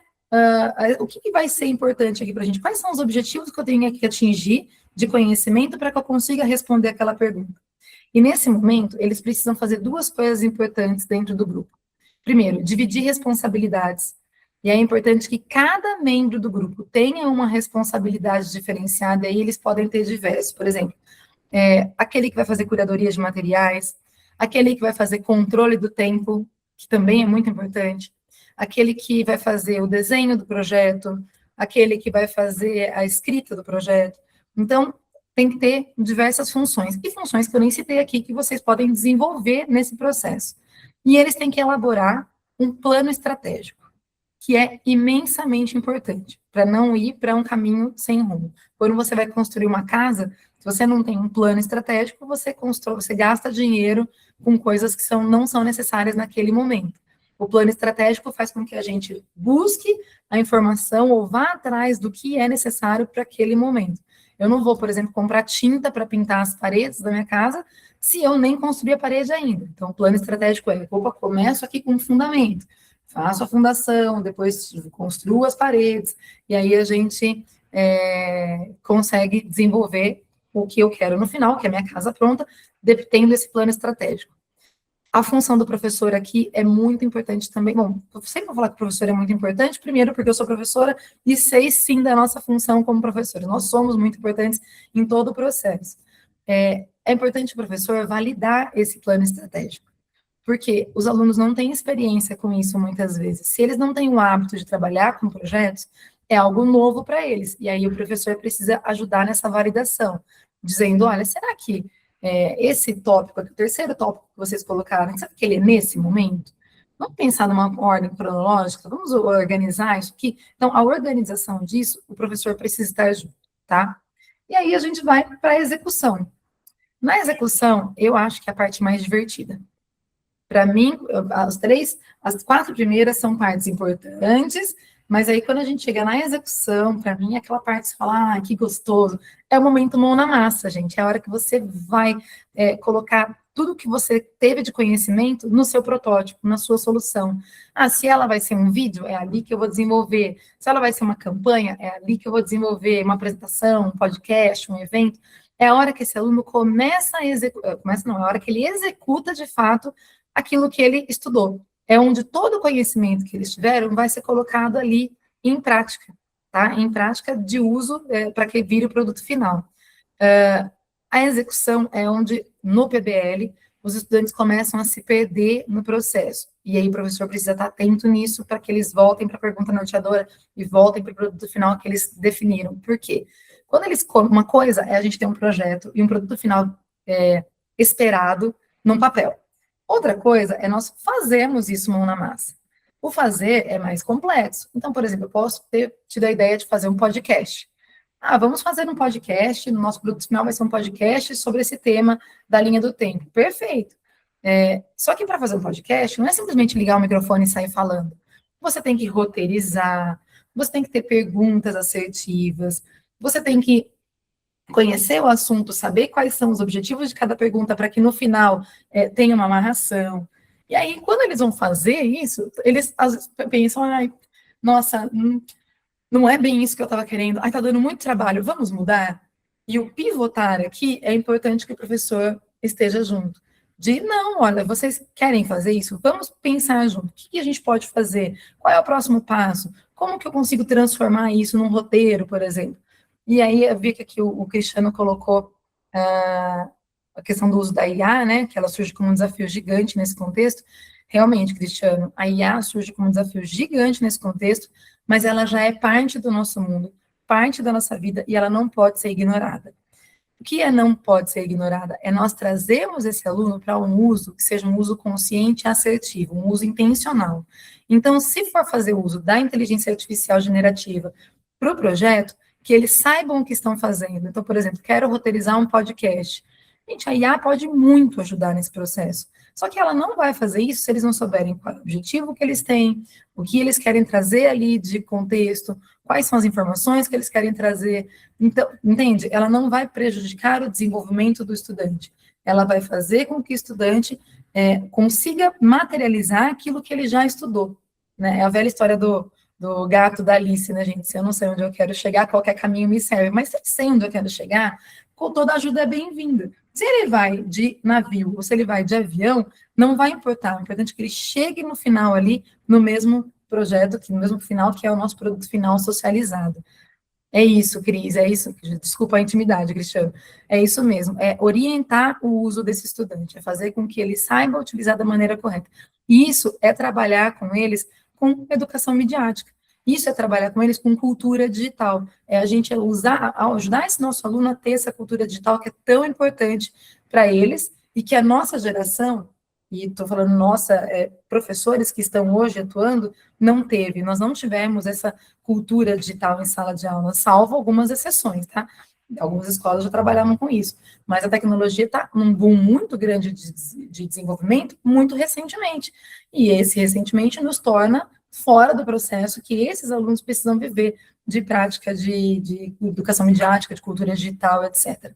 o que vai ser importante aqui para a gente? Quais são os objetivos que eu tenho que atingir de conhecimento para que eu consiga responder aquela pergunta? E nesse momento, eles precisam fazer duas coisas importantes dentro do grupo. Primeiro, dividir responsabilidades. E é importante que cada membro do grupo tenha uma responsabilidade diferenciada, e aí eles podem ter diversos. Por exemplo, aquele que vai fazer curadoria de materiais, aquele que vai fazer controle do tempo, que também é muito importante, aquele que vai fazer o desenho do projeto, aquele que vai fazer a escrita do projeto. Então, tem que ter diversas funções, e funções que eu nem citei aqui, que vocês podem desenvolver nesse processo. E eles têm que elaborar um plano estratégico, que é imensamente importante, para não ir para um caminho sem rumo. Quando você vai construir uma casa, se você não tem um plano estratégico, você gasta dinheiro com coisas que não são necessárias naquele momento. O plano estratégico faz com que a gente busque a informação ou vá atrás do que é necessário para aquele momento. Eu não vou, por exemplo, comprar tinta para pintar as paredes da minha casa se eu nem construí a parede ainda. Então, o plano estratégico começo aqui com um fundamento, faço a fundação, depois construo as paredes, e aí a gente consegue desenvolver o que eu quero no final, que é a minha casa pronta, tendo esse plano estratégico. A função do professor aqui é muito importante também. Bom, eu sempre vou falar que o professor é muito importante, primeiro porque eu sou professora e sei sim da nossa função como professora. Nós somos muito importantes em todo o processo. É importante o professor validar esse plano estratégico, porque os alunos não têm experiência com isso muitas vezes. Se eles não têm o hábito de trabalhar com projetos, é algo novo para eles. E aí o professor precisa ajudar nessa validação, dizendo, olha, será que esse tópico, o terceiro tópico que vocês colocaram, sabe que ele é nesse momento? Vamos pensar numa ordem cronológica, vamos organizar isso aqui? Então, a organização disso, o professor precisa estar junto, tá? E aí a gente vai para a execução. Na execução, eu acho que é a parte mais divertida. Para mim, as 4 primeiras são partes importantes, mas aí quando a gente chega na execução, para mim, aquela parte que você fala, que gostoso, é o momento mão na massa, gente, é a hora que você vai colocar tudo que você teve de conhecimento no seu protótipo, na sua solução. Se ela vai ser um vídeo, é ali que eu vou desenvolver. Se ela vai ser uma campanha, é ali que eu vou desenvolver uma apresentação, um podcast, um evento. É a hora que esse aluno começa a executar, é a hora que ele executa, de fato, aquilo que ele estudou. É onde todo o conhecimento que eles tiveram vai ser colocado ali em prática, tá? Em prática de uso para que vire o produto final. A execução é onde, no PBL, os estudantes começam a se perder no processo. E aí o professor precisa estar atento nisso para que eles voltem para a pergunta norteadora e voltem para o produto final que eles definiram. Por quê? Uma coisa é a gente ter um projeto e um produto final esperado num papel. Outra coisa é nós fazermos isso mão na massa. O fazer é mais complexo. Então, por exemplo, eu posso ter tido a ideia de fazer um podcast. Vamos fazer um podcast, no nosso produto final vai ser um podcast sobre esse tema da linha do tempo. Perfeito. Só que para fazer um podcast, não é simplesmente ligar o microfone e sair falando. Você tem que roteirizar, você tem que ter perguntas assertivas, você tem que conhecer o assunto, saber quais são os objetivos de cada pergunta para que no final tenha uma amarração. E aí, quando eles vão fazer isso, eles às vezes pensam, nossa, não é bem isso que eu estava querendo, está dando muito trabalho, vamos mudar? E o pivotar aqui é importante que o professor esteja junto. Não, olha, vocês querem fazer isso? Vamos pensar junto. O que a gente pode fazer? Qual é o próximo passo? Como que eu consigo transformar isso num roteiro, por exemplo? E aí eu vi que aqui o Cristiano colocou a questão do uso da IA, né, que ela surge como um desafio gigante nesse contexto. Realmente, Cristiano, a IA surge como um desafio gigante nesse contexto, mas ela já é parte do nosso mundo, parte da nossa vida, e ela não pode ser ignorada. O que não pode ser ignorada é nós trazermos esse aluno para um uso que seja um uso consciente e assertivo, um uso intencional. Então, se for fazer uso da inteligência artificial generativa para o projeto, que eles saibam o que estão fazendo. Então, por exemplo, quero roteirizar um podcast. Gente, a IA pode muito ajudar nesse processo. Só que ela não vai fazer isso se eles não souberem qual é o objetivo que eles têm, o que eles querem trazer ali de contexto, quais são as informações que eles querem trazer. Então, entende? Ela não vai prejudicar o desenvolvimento do estudante. Ela vai fazer com que o estudante consiga materializar aquilo que ele já estudou. Né? É a velha história do gato da Alice, né, gente? Se eu não sei onde eu quero chegar, qualquer caminho me serve. Mas se eu sei onde eu quero chegar, com toda ajuda é bem-vinda. Se ele vai de navio ou se ele vai de avião, não vai importar. O importante é que ele chegue no final ali, no mesmo projeto, no mesmo final, que é o nosso produto final socializado. É isso, Cris, é isso. Desculpa a intimidade, Cristiano. É isso mesmo, é orientar o uso desse estudante, é fazer com que ele saiba utilizar da maneira correta. E isso é trabalhar com eles com educação midiática. Isso é trabalhar com eles com cultura digital. É a gente ajudar esse nosso aluno a ter essa cultura digital que é tão importante para eles e que a nossa geração, e estou falando nossa, professores que estão hoje atuando, não teve. Nós não tivemos essa cultura digital em sala de aula, salvo algumas exceções, tá? Algumas escolas já trabalhavam com isso, mas a tecnologia está num boom muito grande de desenvolvimento muito recentemente, e esse recentemente nos torna fora do processo que esses alunos precisam viver de prática de educação midiática, de cultura digital, etc.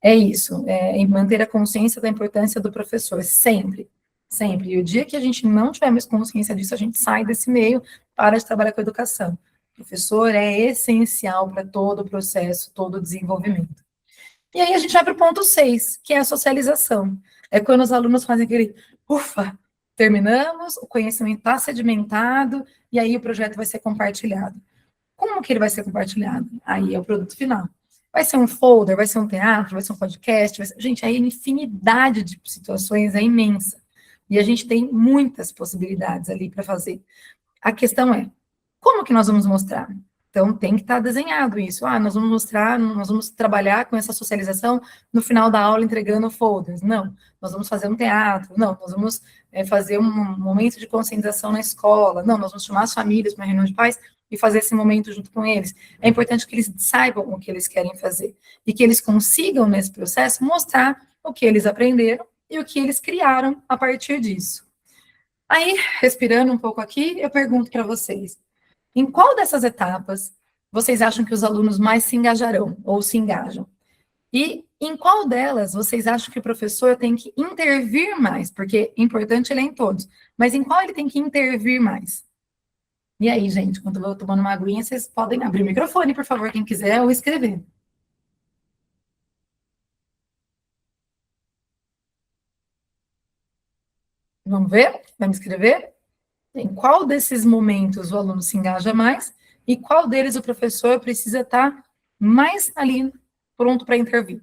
É isso, manter a consciência da importância do professor, sempre, sempre. E o dia que a gente não tiver mais consciência disso, a gente sai desse meio, para de trabalhar com educação. O professor é essencial para todo o processo, todo o desenvolvimento. E aí a gente vai para o ponto 6, que é a socialização. É quando os alunos fazem aquele, ufa, terminamos, o conhecimento está sedimentado, e aí o projeto vai ser compartilhado. Como que ele vai ser compartilhado? Aí é o produto final. Vai ser um folder, vai ser um teatro, vai ser um podcast, gente, a infinidade de situações é imensa. E a gente tem muitas possibilidades ali para fazer. A questão é, como que nós vamos mostrar? Então, tem que estar desenhado isso. Nós vamos mostrar, nós vamos trabalhar com essa socialização no final da aula entregando folders. Não, nós vamos fazer um teatro. Não, nós vamos fazer um momento de conscientização na escola. Não, nós vamos chamar as famílias para uma reunião de pais e fazer esse momento junto com eles. É importante que eles saibam o que eles querem fazer e que eles consigam, nesse processo, mostrar o que eles aprenderam e o que eles criaram a partir disso. Aí, respirando um pouco aqui, eu pergunto para vocês, em qual dessas etapas vocês acham que os alunos mais se engajarão ou se engajam? E em qual delas vocês acham que o professor tem que intervir mais? Porque importante ele é em todos, mas em qual ele tem que intervir mais? E aí, gente, quando eu vou tomando uma aguinha, vocês podem abrir o microfone, por favor, quem quiser, ou escrever. Vamos ver? Vamos escrever? Em qual desses momentos o aluno se engaja mais e qual deles o professor precisa estar mais ali pronto para intervir?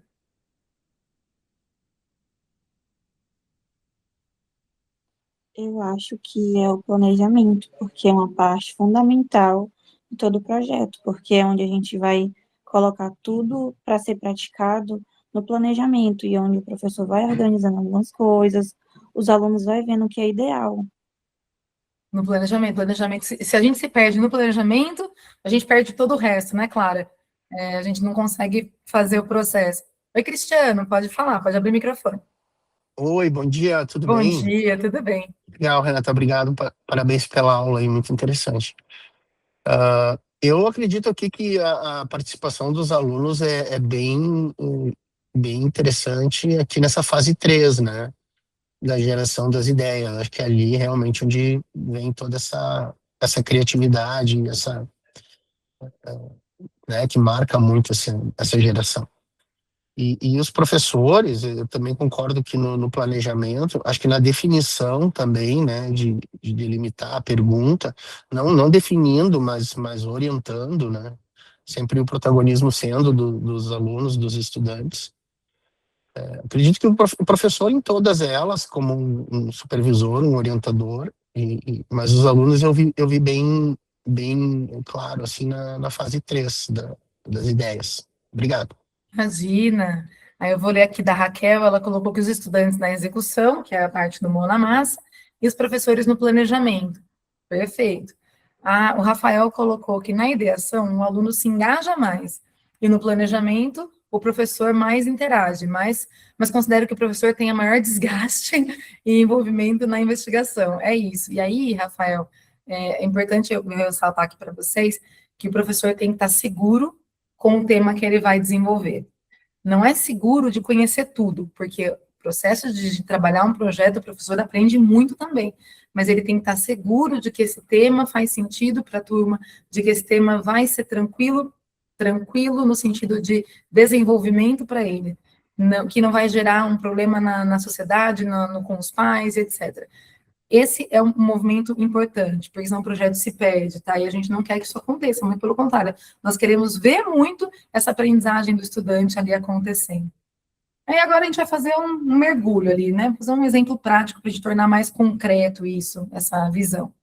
Eu acho que é o planejamento, porque é uma parte fundamental de todo o projeto, porque é onde a gente vai colocar tudo para ser praticado no planejamento, e onde o professor vai organizando algumas coisas, os alunos vão vendo o que é ideal. No planejamento, se a gente se perde no planejamento, a gente perde todo o resto, né, Clara? A gente não consegue fazer o processo. Oi, Cristiano, pode falar, pode abrir o microfone. Oi, bom dia, tudo Bom bem? dia, tudo bem. Legal, Renata, obrigado, parabéns pela aula aí, muito interessante. Eu acredito aqui que a participação dos alunos é bem interessante aqui nessa fase 3, né, da geração das ideias. Acho que é ali realmente onde vem toda essa criatividade, né, que marca muito essa geração. E os professores, eu também concordo que no planejamento, acho que na definição também, né, de delimitar a pergunta, não definindo, mas orientando, né, sempre o protagonismo sendo dos alunos, dos estudantes. Acredito que o professor em todas elas, como um supervisor, um orientador, mas os alunos eu vi bem claro, assim, na fase 3 das ideias. Obrigado. Imagina. Aí eu vou ler aqui da Raquel, ela colocou que os estudantes na execução, que é a parte do mão na massa, e os professores no planejamento. Perfeito. O Rafael colocou que na ideação o aluno se engaja mais, e no planejamento o professor mais interage, mas considero que o professor tenha maior desgaste e envolvimento na investigação. É isso. E aí, Rafael, é importante eu ressaltar aqui para vocês que o professor tem que estar seguro com o tema que ele vai desenvolver. Não é seguro de conhecer tudo, porque o processo de trabalhar um projeto, o professor aprende muito também, mas ele tem que estar seguro de que esse tema faz sentido para a turma, de que esse tema vai ser tranquilo no sentido de desenvolvimento para ele, que não vai gerar um problema na sociedade, com os pais, etc. Esse é um movimento importante, porque senão o projeto se perde, tá? E a gente não quer que isso aconteça, mas pelo contrário, nós queremos ver muito essa aprendizagem do estudante ali acontecendo. Aí agora a gente vai fazer um mergulho ali, né? Fazer um exemplo prático para a gente tornar mais concreto isso, essa visão.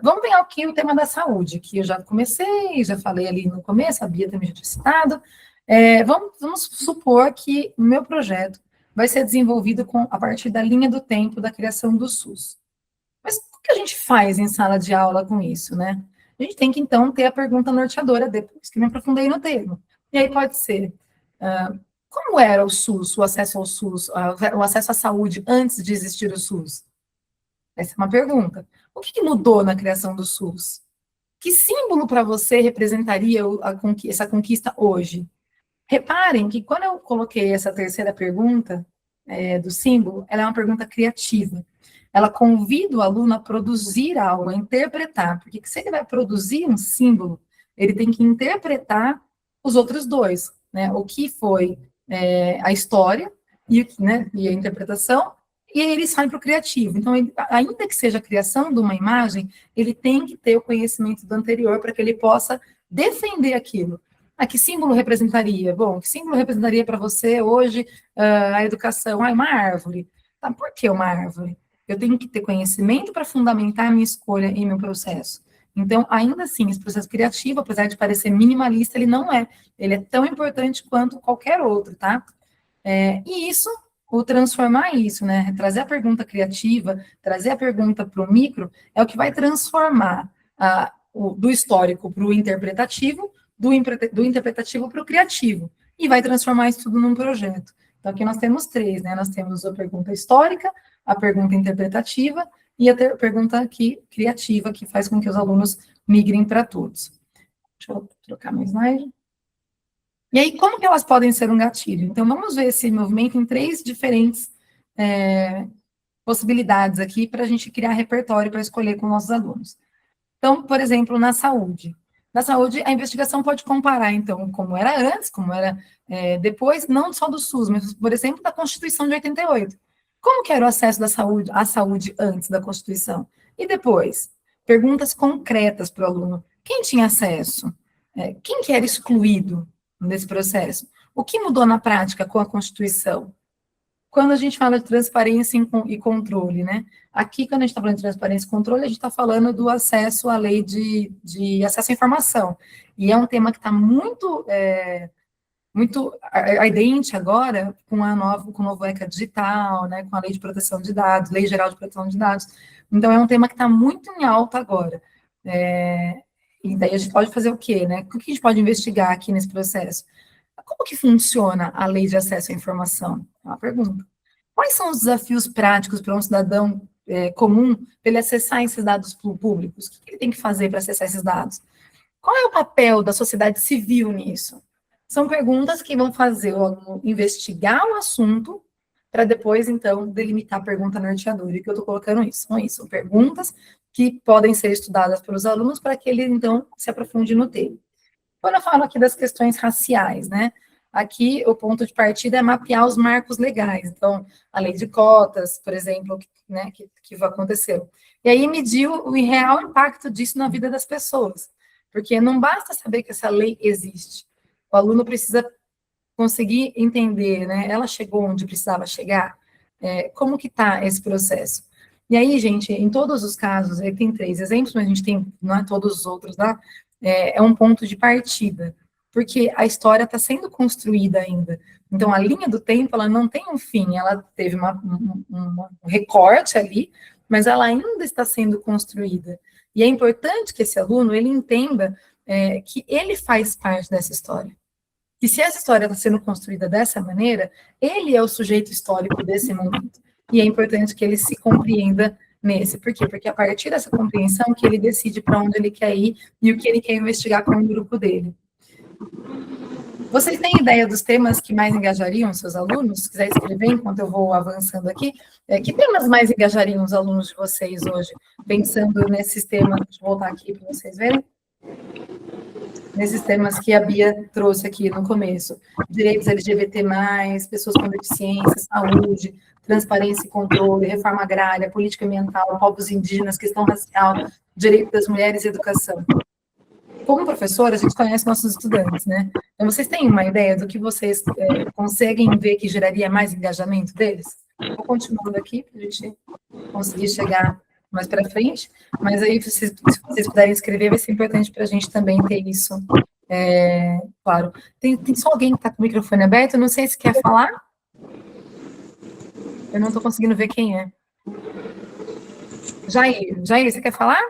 Vamos ver aqui o tema da saúde, que eu já comecei, já falei ali no começo, a Bia também já tinha citado. Vamos supor que o meu projeto vai ser desenvolvido a partir da linha do tempo da criação do SUS. Mas o que a gente faz em sala de aula com isso, né? A gente tem que, então, ter a pergunta norteadora, depois que me aprofundei no termo. E aí pode ser, como era o SUS, o acesso ao SUS, o acesso à saúde antes de existir o SUS? Essa é uma pergunta. O que mudou na criação do SUS? Que símbolo para você representaria essa conquista hoje? Reparem que quando eu coloquei essa terceira pergunta do símbolo, ela é uma pergunta criativa. Ela convida o aluno a produzir algo, a interpretar, porque se ele vai produzir um símbolo, ele tem que interpretar os outros dois, né? O que foi a história e a interpretação, e aí ele sai para o criativo. Então, ainda que seja a criação de uma imagem, ele tem que ter o conhecimento do anterior para que ele possa defender aquilo. Que símbolo representaria? Bom, que símbolo representaria para você hoje a educação? Uma árvore. Tá, por que uma árvore? Eu tenho que ter conhecimento para fundamentar a minha escolha e meu processo. Então, ainda assim, esse processo criativo, apesar de parecer minimalista, ele não é. Ele é tão importante quanto qualquer outro, tá? E isso, o transformar isso, né? Trazer a pergunta criativa, trazer a pergunta para o micro, é o que vai transformar do histórico para o interpretativo, do interpretativo para o criativo, e vai transformar isso tudo num projeto. Então, aqui nós temos 3, né? Nós temos a pergunta histórica, a pergunta interpretativa e a pergunta criativa, que faz com que os alunos migrem para todos. Deixa eu trocar meu slide. E aí, como que elas podem ser um gatilho? Então, vamos ver esse movimento em 3 diferentes possibilidades aqui para a gente criar repertório para escolher com nossos alunos. Então, por exemplo, na saúde. Na saúde, a investigação pode comparar, então, como era antes, como era depois, não só do SUS, mas, por exemplo, da Constituição de 88. Como que era o acesso à saúde antes da Constituição? E depois? Perguntas concretas para o aluno. Quem tinha acesso? Quem que era excluído nesse processo? O que mudou na prática com a Constituição? Quando a gente fala de transparência e controle, né? Aqui, quando a gente está falando de transparência e controle, a gente está falando do acesso à lei de acesso à informação. E é um tema que está muito ardente agora com o novo ECA digital, né? Com a lei de proteção de dados, lei geral de proteção de dados. Então, é um tema que está muito em alta agora. E daí a gente pode fazer o quê, né? O que a gente pode investigar aqui nesse processo? Como que funciona a lei de acesso à informação? É uma pergunta. Quais são os desafios práticos para um cidadão comum para ele acessar esses dados públicos? O que ele tem que fazer para acessar esses dados? Qual é o papel da sociedade civil nisso? São perguntas que vão fazer o aluno investigar o assunto para depois, então, delimitar a pergunta norteadora. E que eu estou colocando isso? São perguntas que podem ser estudadas pelos alunos para que ele, então, se aprofunde no tema. Quando eu falo aqui das questões raciais, né? Aqui o ponto de partida é mapear os marcos legais. Então, a lei de cotas, por exemplo, né, que aconteceu. E aí medir o real impacto disso na vida das pessoas. Porque não basta saber que essa lei existe. O aluno precisa conseguir entender, né? Ela chegou onde precisava chegar? Como que está esse processo? E aí, gente, em todos os casos, aí tem 3 exemplos, mas a gente tem, não é todos os outros, tá? É um ponto de partida, porque a história está sendo construída ainda. Então, a linha do tempo, ela não tem um fim, ela teve um recorte ali, mas ela ainda está sendo construída. E é importante que esse aluno, ele entenda que ele faz parte dessa história. que se essa história está sendo construída dessa maneira, ele é o sujeito histórico desse momento. E é importante que ele se compreenda nesse. Por quê? Porque é a partir dessa compreensão que ele decide para onde ele quer ir e o que ele quer investigar com o grupo dele. Vocês têm ideia dos temas que mais engajariam seus alunos? Se quiser escrever enquanto eu vou avançando aqui, que temas mais engajariam os alunos de vocês hoje? Pensando nesses temas, deixa eu voltar aqui para vocês verem. Nesses temas que a Bia trouxe aqui no começo. Direitos LGBT+, pessoas com deficiência, saúde, transparência e controle, reforma agrária, política ambiental, povos indígenas, questão racial, direito das mulheres e educação. Como professora, a gente conhece nossos estudantes, né? Então, vocês têm uma ideia do que vocês conseguem ver que geraria mais engajamento deles? Vou continuando aqui, para a gente conseguir chegar mais para frente, mas aí, se vocês puderem escrever, vai ser importante para a gente também ter isso, claro. Tem só alguém que está com o microfone aberto, não sei se quer falar. Eu não estou conseguindo ver quem é. Jair, você quer falar?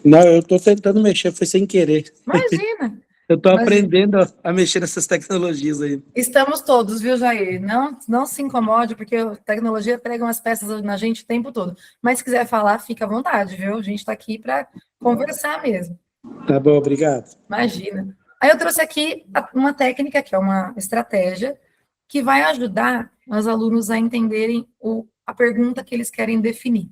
Não, eu estou tentando mexer, foi sem querer. Imagina. Eu estou aprendendo a mexer nessas tecnologias aí. Estamos todos, viu, Jair? Não se incomode, porque a tecnologia prega umas peças na gente o tempo todo. Mas se quiser falar, fica à vontade, viu? A gente está aqui para conversar mesmo. Tá bom, obrigado. Imagina. Aí eu trouxe aqui uma técnica, que é uma estratégia, que vai ajudar os alunos a entenderem a pergunta que eles querem definir.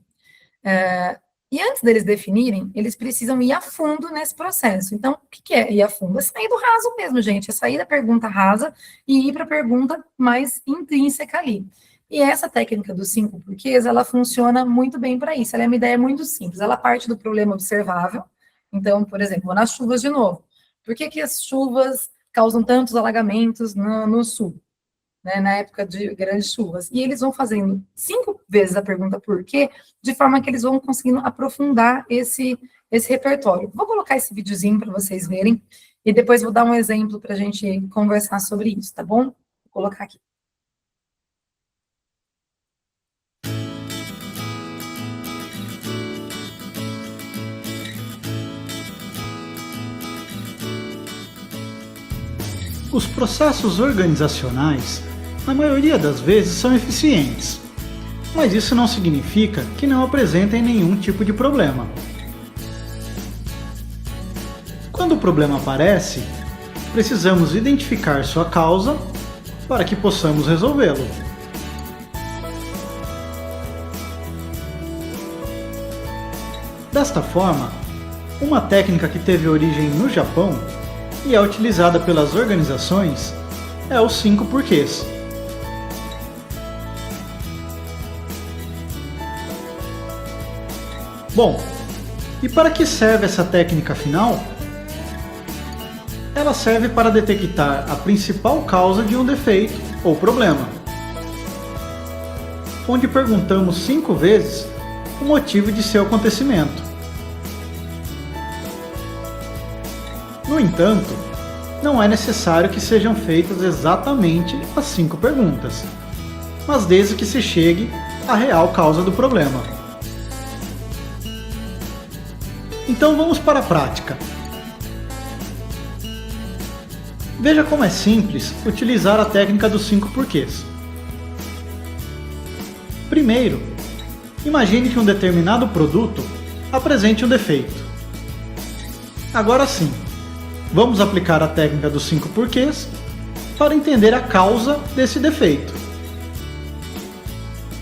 E antes deles definirem, eles precisam ir a fundo nesse processo. Então, o que é ir a fundo? É sair do raso mesmo, gente. É sair da pergunta rasa e ir para a pergunta mais intrínseca ali. E essa técnica dos 5 porquês, ela funciona muito bem para isso. Ela é uma ideia muito simples. Ela parte do problema observável. Então, por exemplo, vou nas chuvas de novo. Por que as chuvas causam tantos alagamentos no sul? Né, na época de grandes chuvas, e eles vão fazendo 5 vezes a pergunta por quê, de forma que eles vão conseguindo aprofundar esse repertório. Vou colocar esse videozinho para vocês verem, e depois vou dar um exemplo para a gente conversar sobre isso, tá bom? Vou colocar aqui. Os processos organizacionais, na maioria das vezes, são eficientes, mas isso não significa que não apresentem nenhum tipo de problema. Quando o problema aparece, precisamos identificar sua causa para que possamos resolvê-lo. Desta forma, uma técnica que teve origem no Japão e é utilizada pelas organizações é os 5 porquês. Bom, e para que serve essa técnica final? Ela serve para detectar a principal causa de um defeito ou problema, onde perguntamos 5 vezes o motivo de seu acontecimento. No entanto, não é necessário que sejam feitas exatamente as 5 perguntas, mas desde que se chegue à real causa do problema. Então vamos para a prática. Veja como é simples utilizar a técnica dos 5 porquês. Primeiro, imagine que um determinado produto apresente um defeito. Agora sim, vamos aplicar a técnica dos 5 porquês para entender a causa desse defeito.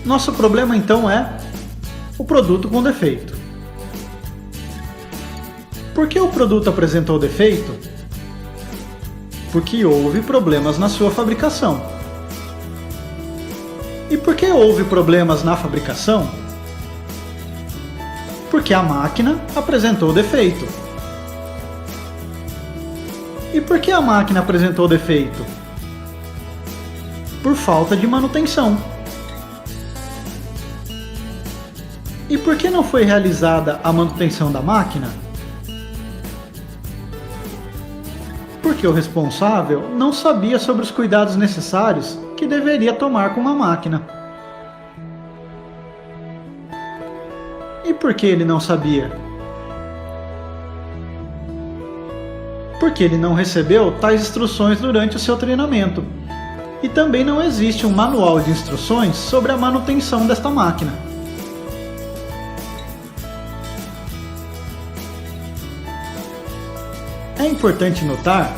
Nosso problema então é o produto com defeito. Por que o produto apresentou defeito? Porque houve problemas na sua fabricação. E por que houve problemas na fabricação? Porque a máquina apresentou defeito. E por que a máquina apresentou defeito? Por falta de manutenção. E por que não foi realizada a manutenção da máquina? Porque o responsável não sabia sobre os cuidados necessários que deveria tomar com uma máquina. E por que ele não sabia? porque ele não recebeu tais instruções durante o seu treinamento. E também não existe um manual de instruções sobre a manutenção desta máquina. É importante notar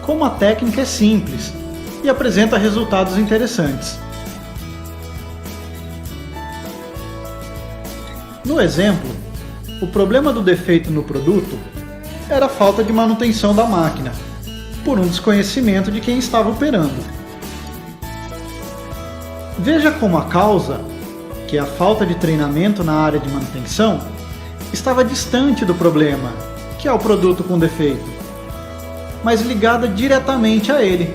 como a técnica é simples e apresenta resultados interessantes. No exemplo, o problema do defeito no produto era a falta de manutenção da máquina, por um desconhecimento de quem estava operando. Veja como a causa, que é a falta de treinamento na área de manutenção, estava distante do problema, que é o produto com defeito, mas ligada diretamente a ele.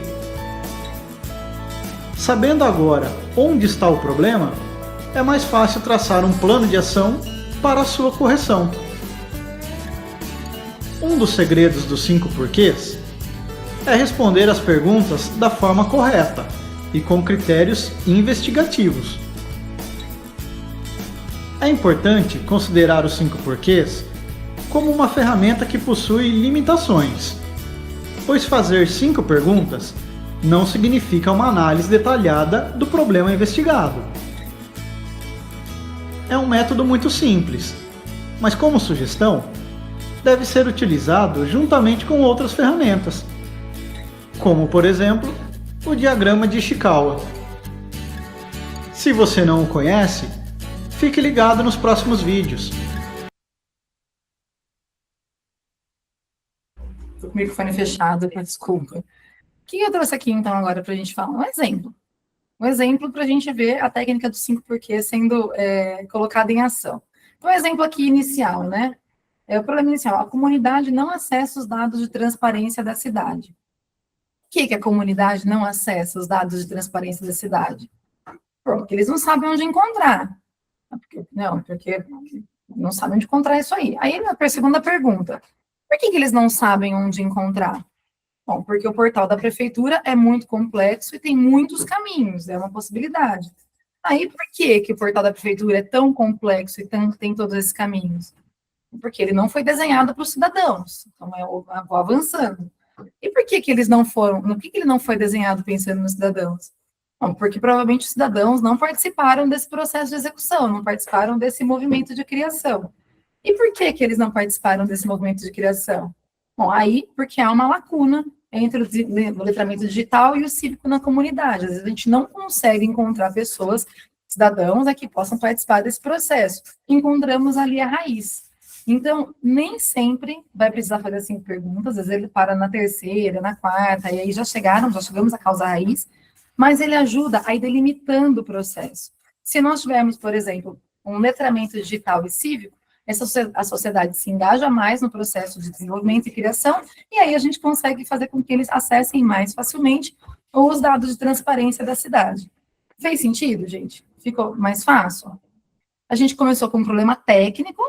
Sabendo agora onde está o problema, é mais fácil traçar um plano de ação para a sua correção. Um dos segredos dos 5 porquês é responder as perguntas da forma correta e com critérios investigativos. É importante considerar os 5 porquês como uma ferramenta que possui limitações, pois fazer 5 perguntas não significa uma análise detalhada do problema investigado. É um método muito simples, mas como sugestão, deve ser utilizado juntamente com outras ferramentas, como, por exemplo, o diagrama de Ishikawa. Se você não o conhece, fique ligado nos próximos vídeos. Tô com o microfone fechado, desculpa. O que eu trouxe aqui, então, agora para a gente falar? Um exemplo. Um exemplo para a gente ver a técnica dos 5 porquês sendo colocada em ação. Então, um exemplo aqui inicial, né? O problema inicial, a comunidade não acessa os dados de transparência da cidade. Por que a comunidade não acessa os dados de transparência da cidade? Porque eles não sabem onde encontrar. Porque não sabem onde encontrar isso aí. Aí, a segunda pergunta, por que eles não sabem onde encontrar? Bom, porque o portal da prefeitura é muito complexo e tem muitos caminhos, é uma possibilidade. Aí, por que o portal da prefeitura é tão complexo e tem todos esses caminhos? Porque ele não foi desenhado para os cidadãos. Então, eu vou avançando. E por que eles não foram? Por que ele não foi desenhado pensando nos cidadãos? Bom, porque provavelmente os cidadãos não participaram desse processo de execução, não participaram desse movimento de criação. E por que eles não participaram desse movimento de criação? Bom, aí, porque há uma lacuna entre o letramento digital e o cívico na comunidade. Às vezes a gente não consegue encontrar pessoas, cidadãos, que possam participar desse processo. Encontramos ali a raiz. Então, nem sempre vai precisar fazer 5 perguntas, às vezes ele para na 3ª, na 4ª, e aí já chegamos à causa raiz, mas ele ajuda a ir delimitando o processo. Se nós tivermos, por exemplo, um letramento digital e cívico, a sociedade se engaja mais no processo de desenvolvimento e criação, e aí a gente consegue fazer com que eles acessem mais facilmente os dados de transparência da cidade. Fez sentido, gente? Ficou mais fácil? A gente começou com um problema técnico,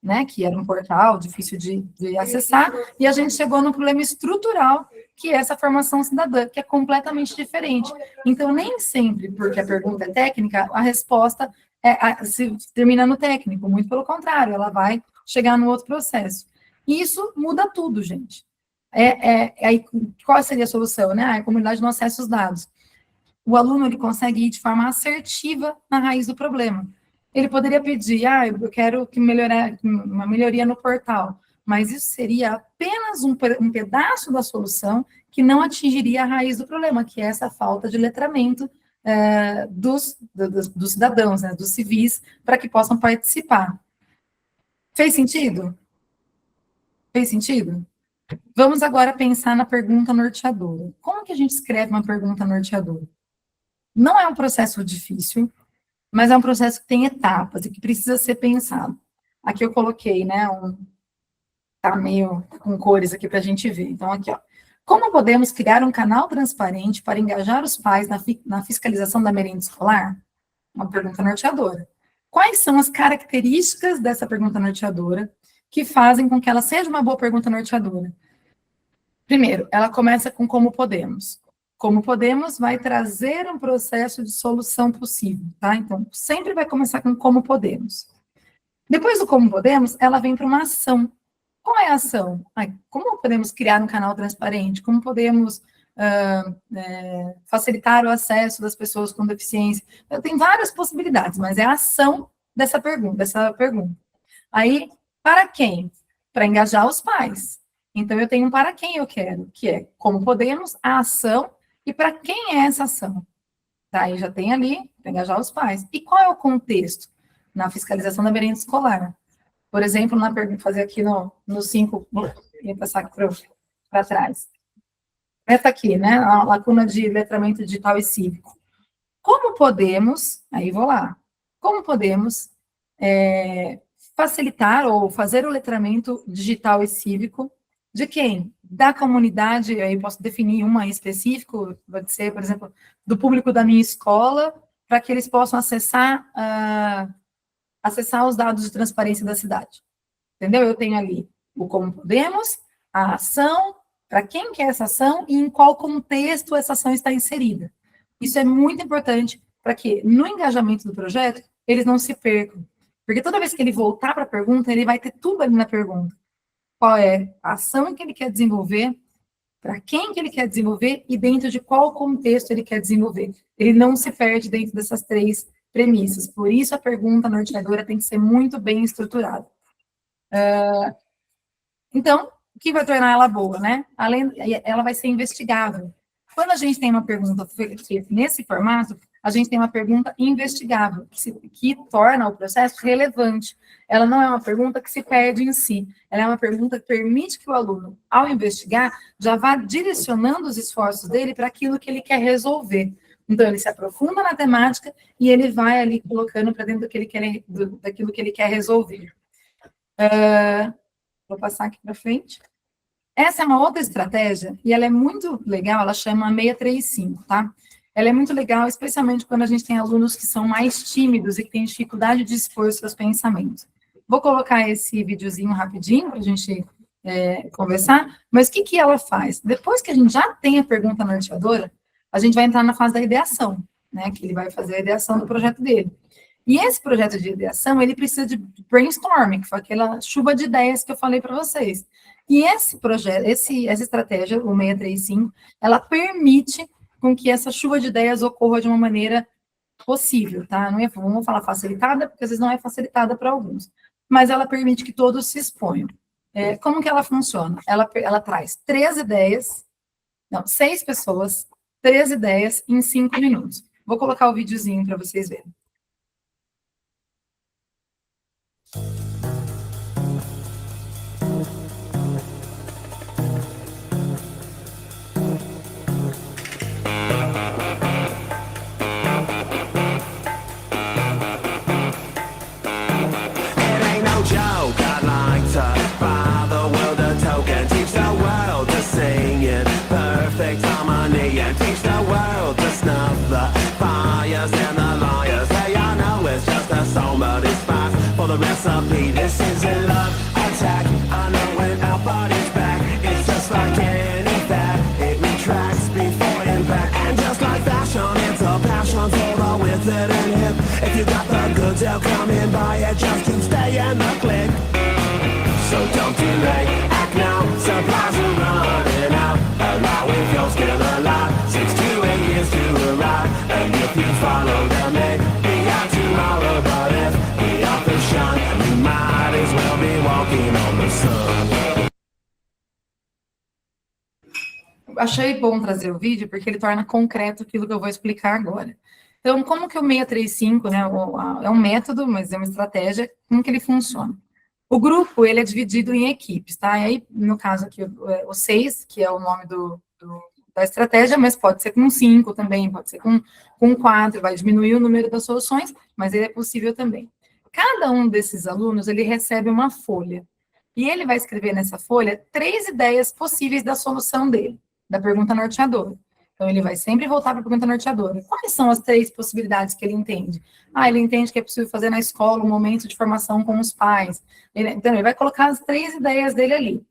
né, que era um portal difícil de acessar, e a gente chegou no problema estrutural, que é essa formação cidadã, que é completamente diferente. Então, nem sempre, porque a pergunta é técnica, a resposta se termina no técnico, muito pelo contrário, ela vai chegar no outro processo. E isso muda tudo, gente. Aí, qual seria a solução, né? A comunidade não acessa os dados. O aluno, ele consegue ir de forma assertiva na raiz do problema. Ele poderia pedir, eu quero uma melhoria no portal, mas isso seria apenas um pedaço da solução que não atingiria a raiz do problema, que é essa falta de letramento dos cidadãos, né, dos civis, para que possam participar. Fez sentido? Fez sentido? Vamos agora pensar na pergunta norteadora. Como que a gente escreve uma pergunta norteadora? Não é um processo difícil, mas é um processo que tem etapas e que precisa ser pensado. Aqui eu coloquei, né, tá meio com cores aqui para a gente ver. Então, aqui, ó. Como podemos criar um canal transparente para engajar os pais na fiscalização da merenda escolar? Uma pergunta norteadora. Quais são as características dessa pergunta norteadora que fazem com que ela seja uma boa pergunta norteadora? Primeiro, ela começa com como podemos. Como podemos vai trazer um processo de solução possível, tá? Então, sempre vai começar com como podemos. Depois do como podemos, ela vem para uma ação. Qual é a ação? Como podemos criar um canal transparente? Como podemos facilitar o acesso das pessoas com deficiência? Tem várias possibilidades, mas é a ação dessa pergunta. Aí, para quem? Para engajar os pais. Então, eu tenho um para quem eu quero, que é como podemos, a ação, e para quem é essa ação? Tá, aí já tem ali, para engajar os pais. E qual é o contexto? Na fiscalização da merenda escolar. Por exemplo, na pergunta, fazer aqui no 5, ia passar aqui para trás. Essa aqui, né, a lacuna de letramento digital e cívico. Como podemos, aí vou lá, como podemos facilitar ou fazer o letramento digital e cívico de quem? Da comunidade, aí posso definir uma em específico, pode ser, por exemplo, do público da minha escola, para que eles possam acessar os dados de transparência da cidade. Entendeu? Eu tenho ali o como podemos, a ação, para quem que é essa ação e em qual contexto essa ação está inserida. Isso é muito importante para que, no engajamento do projeto, eles não se percam. Porque toda vez que ele voltar para a pergunta, ele vai ter tudo ali na pergunta. Qual é a ação que ele quer desenvolver, para quem que ele quer desenvolver e dentro de qual contexto ele quer desenvolver. Ele não se perde dentro dessas 3 premissas. Por isso, a pergunta norteadora tem que ser muito bem estruturada. Então, o que vai tornar ela boa, né? Ela vai ser investigável. Quando a gente tem uma pergunta nesse formato, a gente tem uma pergunta investigável, que torna o processo relevante. Ela não é uma pergunta que se perde em si. Ela é uma pergunta que permite que o aluno, ao investigar, já vá direcionando os esforços dele para aquilo que ele quer resolver. Então, ele se aprofunda na temática e ele vai ali colocando para dentro daquilo que ele quer resolver. Vou passar aqui para frente. Essa é uma outra estratégia, e ela é muito legal, ela chama 635, tá? Ela é muito legal, especialmente quando a gente tem alunos que são mais tímidos e que têm dificuldade de expor seus pensamentos. Vou colocar esse videozinho rapidinho para a gente conversar, mas o que ela faz? Depois que a gente já tem a pergunta norteadora, a gente vai entrar na fase da ideação, né? Que ele vai fazer a ideação do projeto dele. E esse projeto de ideação, ele precisa de brainstorming, que foi aquela chuva de ideias que eu falei para vocês. E esse projeto, essa estratégia, o 635, ela permite com que essa chuva de ideias ocorra de uma maneira possível, tá? Não vamos falar facilitada, porque às vezes não é facilitada para alguns, mas ela permite que todos se exponham. Como que ela funciona? Ela traz 6 pessoas, 3 ideias em 5 minutos. Vou colocar o videozinho para vocês verem. Recipe. This is a love attack. I know when our body's back, it's just like any fat. It retracts before impact, and just like fashion, it's a passion for the with it and hip. If you got the goods, they'll come in buy it just to stay in the click. So don't delay, act now. Supplies are running out. Allow if you're still alive. 6 to 8 years to arrive, and if you follow them, may be out tomorrow. But if the office shine, you might as well be walking on the sun. Achei bom trazer o vídeo, porque ele torna concreto aquilo que eu vou explicar agora. Então, como que o 635, né, é um método, mas é uma estratégia, como que ele funciona? O grupo, ele é dividido em equipes, tá? E aí, no caso aqui, o 6, que é o nome da estratégia, mas pode ser com 5 também, pode ser com 4, vai diminuir o número das soluções, mas ele é possível também. Cada um desses alunos, ele recebe uma folha, e ele vai escrever nessa folha 3 ideias possíveis da solução dele, da pergunta norteadora. Então, ele vai sempre voltar para a pergunta norteadora. Quais são as 3 possibilidades que ele entende? Ele entende que é possível fazer na escola um momento de formação com os pais. Então, ele vai colocar as 3 ideias dele ali.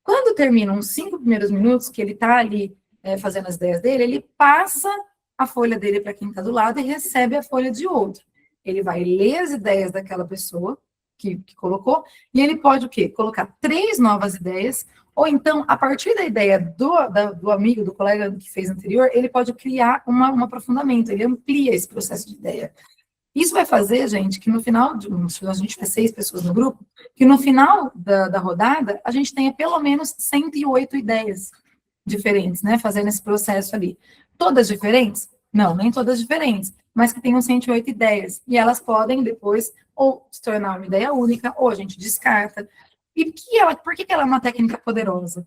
Quando terminam os 5 primeiros minutos que ele está ali fazendo as ideias dele, ele passa a folha dele para quem está do lado e recebe a folha de outro. Ele vai ler as ideias daquela pessoa, que colocou, e ele pode o quê? Colocar 3 novas ideias, ou então, a partir da ideia do amigo, do colega que fez anterior, ele pode criar um aprofundamento, ele amplia esse processo de ideia. Isso vai fazer, gente, que no final, a gente tiver 6 pessoas no grupo, que no final da rodada, a gente tenha pelo menos 108 ideias diferentes, né, fazendo esse processo ali. Todas diferentes? Não, nem todas diferentes, mas que tenham 108 ideias, e elas podem depois ou se tornar uma ideia única, ou a gente descarta. E por que ela é uma técnica poderosa?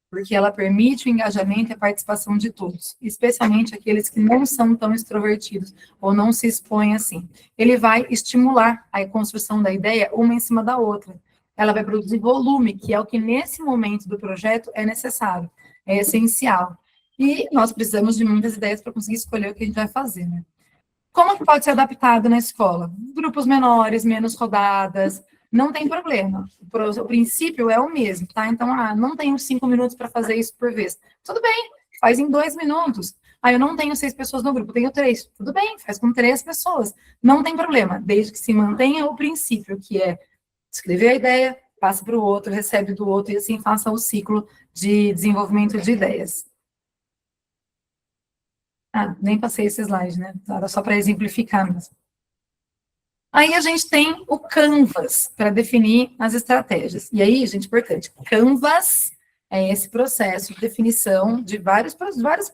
Porque ela permite o engajamento e a participação de todos, especialmente aqueles que não são tão extrovertidos ou não se expõem assim. Ele vai estimular a construção da ideia uma em cima da outra. Ela vai produzir volume, que é o que nesse momento do projeto é necessário, é essencial. E nós precisamos de muitas ideias para conseguir escolher o que a gente vai fazer, né? Como que pode ser adaptado na escola? Grupos menores, menos rodadas, não tem problema. O princípio é o mesmo, tá? Então, não tenho 5 minutos para fazer isso por vez. Tudo bem, faz em 2 minutos. Eu não tenho 6 pessoas no grupo, tenho 3. Tudo bem, faz com 3 pessoas. Não tem problema, desde que se mantenha o princípio, que é escrever a ideia, passa para o outro, recebe do outro, e assim faça o ciclo de desenvolvimento de ideias. Nem passei esse slide, né? Era só para exemplificar mesmo. Aí a gente tem o Canvas para definir as estratégias. E aí, gente, importante, Canvas é esse processo de definição de várias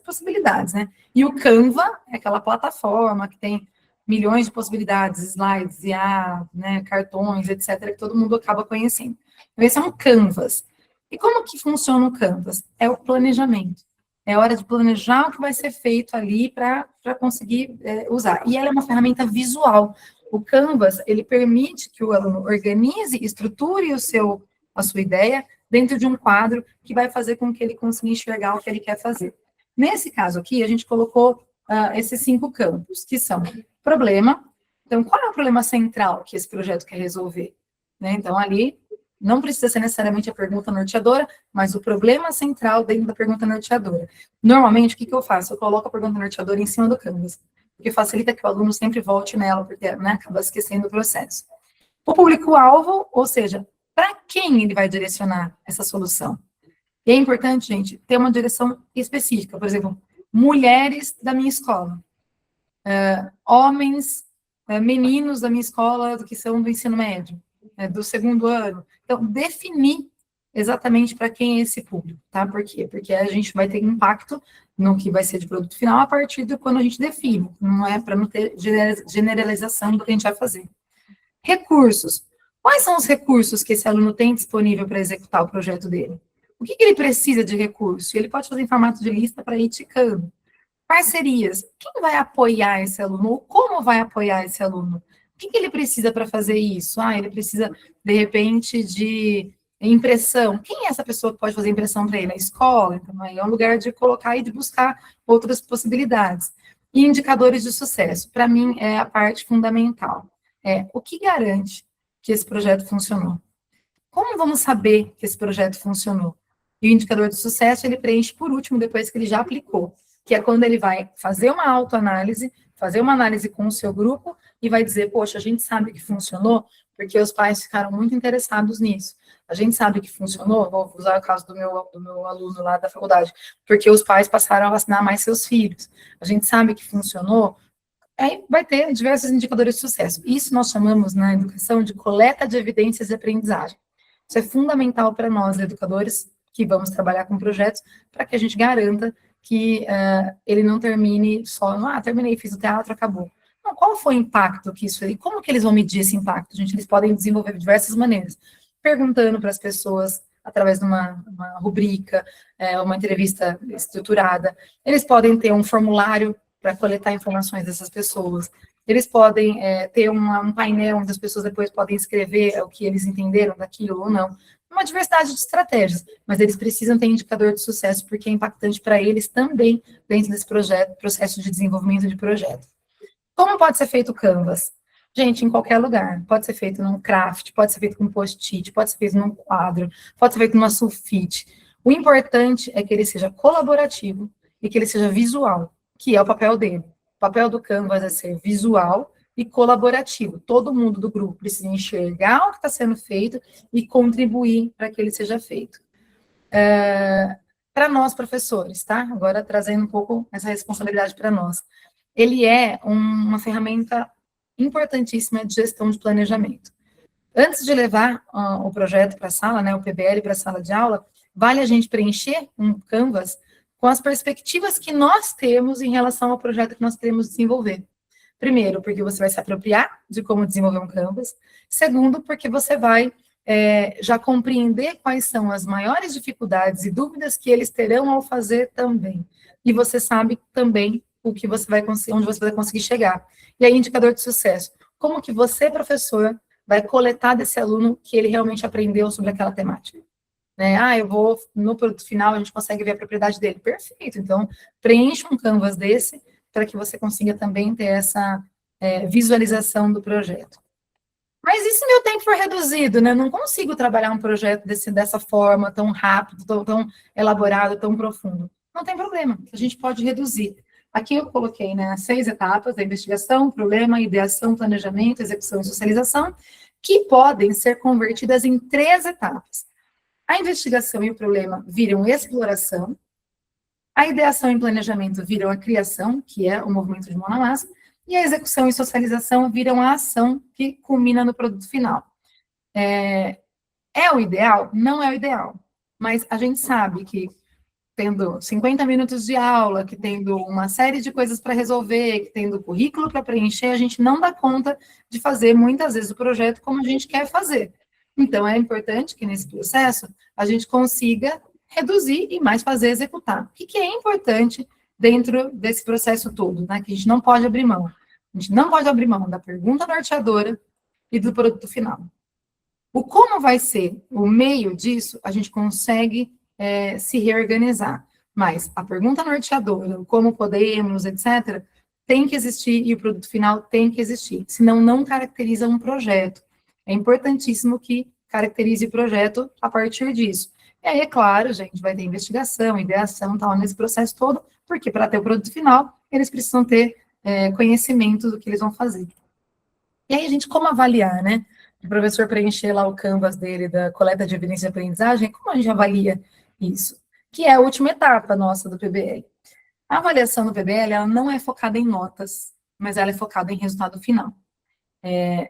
possibilidades, né? E o Canva é aquela plataforma que tem milhões de possibilidades, slides, IA, né, cartões, etc., que todo mundo acaba conhecendo. Então, esse é um Canvas. E como que funciona o Canvas? É o planejamento. É hora de planejar o que vai ser feito ali para conseguir usar. E ela é uma ferramenta visual. O Canvas, ele permite que o aluno organize, estruture a sua ideia dentro de um quadro que vai fazer com que ele consiga enxergar o que ele quer fazer. Nesse caso aqui, a gente colocou esses 5 campos, que são problema. Então, qual é o problema central que esse projeto quer resolver? Né? Então, ali, não precisa ser necessariamente a pergunta norteadora, mas o problema central dentro da pergunta norteadora. Normalmente, o que eu faço? Eu coloco a pergunta norteadora em cima do Canvas, porque facilita que o aluno sempre volte nela, porque, né, acaba esquecendo o processo. O público-alvo, ou seja, para quem ele vai direcionar essa solução? E é importante, gente, ter uma direção específica. Por exemplo, mulheres da minha escola, homens, meninos da minha escola que são do ensino médio, do 2º ano. Então, definir exatamente para quem é esse público, tá? Por quê? Porque a gente vai ter impacto no que vai ser de produto final a partir de quando a gente define, não é para não ter generalização do que a gente vai fazer. Recursos. Quais são os recursos que esse aluno tem disponível para executar o projeto dele? O que ele precisa de recurso? Ele pode fazer em formato de lista para ir ticando. Parcerias. Quem vai apoiar esse aluno? Ou como vai apoiar esse aluno? O que ele precisa para fazer isso? Ele precisa, de repente, de impressão. Quem é essa pessoa que pode fazer impressão para ele? A escola? Então, aí é um lugar de colocar e de buscar outras possibilidades. E indicadores de sucesso. Para mim, é a parte fundamental. O que garante que esse projeto funcionou? Como vamos saber que esse projeto funcionou? E o indicador de sucesso, ele preenche por último, depois que ele já aplicou, que é quando ele vai fazer uma autoanálise, fazer uma análise com o seu grupo e vai dizer, poxa, a gente sabe que funcionou porque os pais ficaram muito interessados nisso. A gente sabe que funcionou, vou usar o caso do meu aluno lá da faculdade, porque os pais passaram a vacinar mais seus filhos. A gente sabe que funcionou, aí vai ter diversos indicadores de sucesso. Isso nós chamamos na educação de coleta de evidências de aprendizagem. Isso é fundamental para nós, educadores, que vamos trabalhar com projetos, para que a gente garanta que ele não termine só, terminei, fiz o teatro, acabou. Não, qual foi o impacto que isso aí? Como que eles vão medir esse impacto? Gente, eles podem desenvolver de diversas maneiras. Perguntando para as pessoas, através de uma rubrica, uma entrevista estruturada. Eles podem ter um formulário para coletar informações dessas pessoas. Eles podem ter um painel onde as pessoas depois podem escrever o que eles entenderam daquilo ou não. Uma diversidade de estratégias, mas eles precisam ter indicador de sucesso, porque é impactante para eles também dentro desse processo de desenvolvimento de projeto. Como pode ser feito o Canvas? Gente, em qualquer lugar. Pode ser feito num craft, pode ser feito com post-it, pode ser feito num quadro, pode ser feito numa sulfite. O importante é que ele seja colaborativo e que ele seja visual, que é o papel dele. O papel do Canvas é ser visual, e colaborativo. Todo mundo do grupo precisa enxergar o que está sendo feito e contribuir para que ele seja feito. Para nós, professores, tá? Agora trazendo um pouco essa responsabilidade para nós. Ele é uma ferramenta importantíssima de gestão de planejamento. Antes de levar o projeto para a sala, né, o PBL para a sala de aula, vale a gente preencher um canvas com as perspectivas que nós temos em relação ao projeto que nós queremos desenvolver. Primeiro, porque você vai se apropriar de como desenvolver um canvas. Segundo, porque você vai já compreender quais são as maiores dificuldades e dúvidas que eles terão ao fazer também. E você sabe também o que você vai conseguir, onde você vai conseguir chegar. E aí, indicador de sucesso. Como que você, professor, vai coletar desse aluno que ele realmente aprendeu sobre aquela temática? Eu vou, no produto final, a gente consegue ver a propriedade dele. Perfeito. Então, preencha um canvas desse para que você consiga também ter essa visualização do projeto. Mas e se meu tempo for reduzido, né? Eu não consigo trabalhar um projeto dessa forma, tão rápido, tão elaborado, tão profundo. Não tem problema, a gente pode reduzir. Aqui eu coloquei, né, 6 etapas da investigação, problema, ideação, planejamento, execução e socialização, que podem ser convertidas em 3 etapas. A investigação e o problema viram exploração, a ideação e planejamento viram a criação, que é o movimento de mão na massa, e a execução e socialização viram a ação que culmina no produto final. É o ideal? Não é o ideal, mas a gente sabe que tendo 50 minutos de aula, que tendo uma série de coisas para resolver, que tendo currículo para preencher, a gente não dá conta de fazer muitas vezes o projeto como a gente quer fazer. Então, é importante que nesse processo a gente consiga reduzir e mais fazer executar. O que é importante dentro desse processo todo, né? Que a gente não pode abrir mão. A gente não pode abrir mão da pergunta norteadora e do produto final. O como vai ser o meio disso, a gente consegue se reorganizar. Mas a pergunta norteadora, o como podemos, etc., tem que existir e o produto final tem que existir. Senão, não caracteriza um projeto. É importantíssimo que caracterize o projeto a partir disso. E aí, é claro, gente, vai ter investigação, ideação, tal, nesse processo todo, porque para ter o produto final, eles precisam ter conhecimento do que eles vão fazer. E aí, gente, como avaliar, né? O professor preencher lá o canvas dele da coleta de evidência de aprendizagem, como a gente avalia isso? Que é a última etapa nossa do PBL. A avaliação do PBL, ela não é focada em notas, mas ela é focada em resultado final.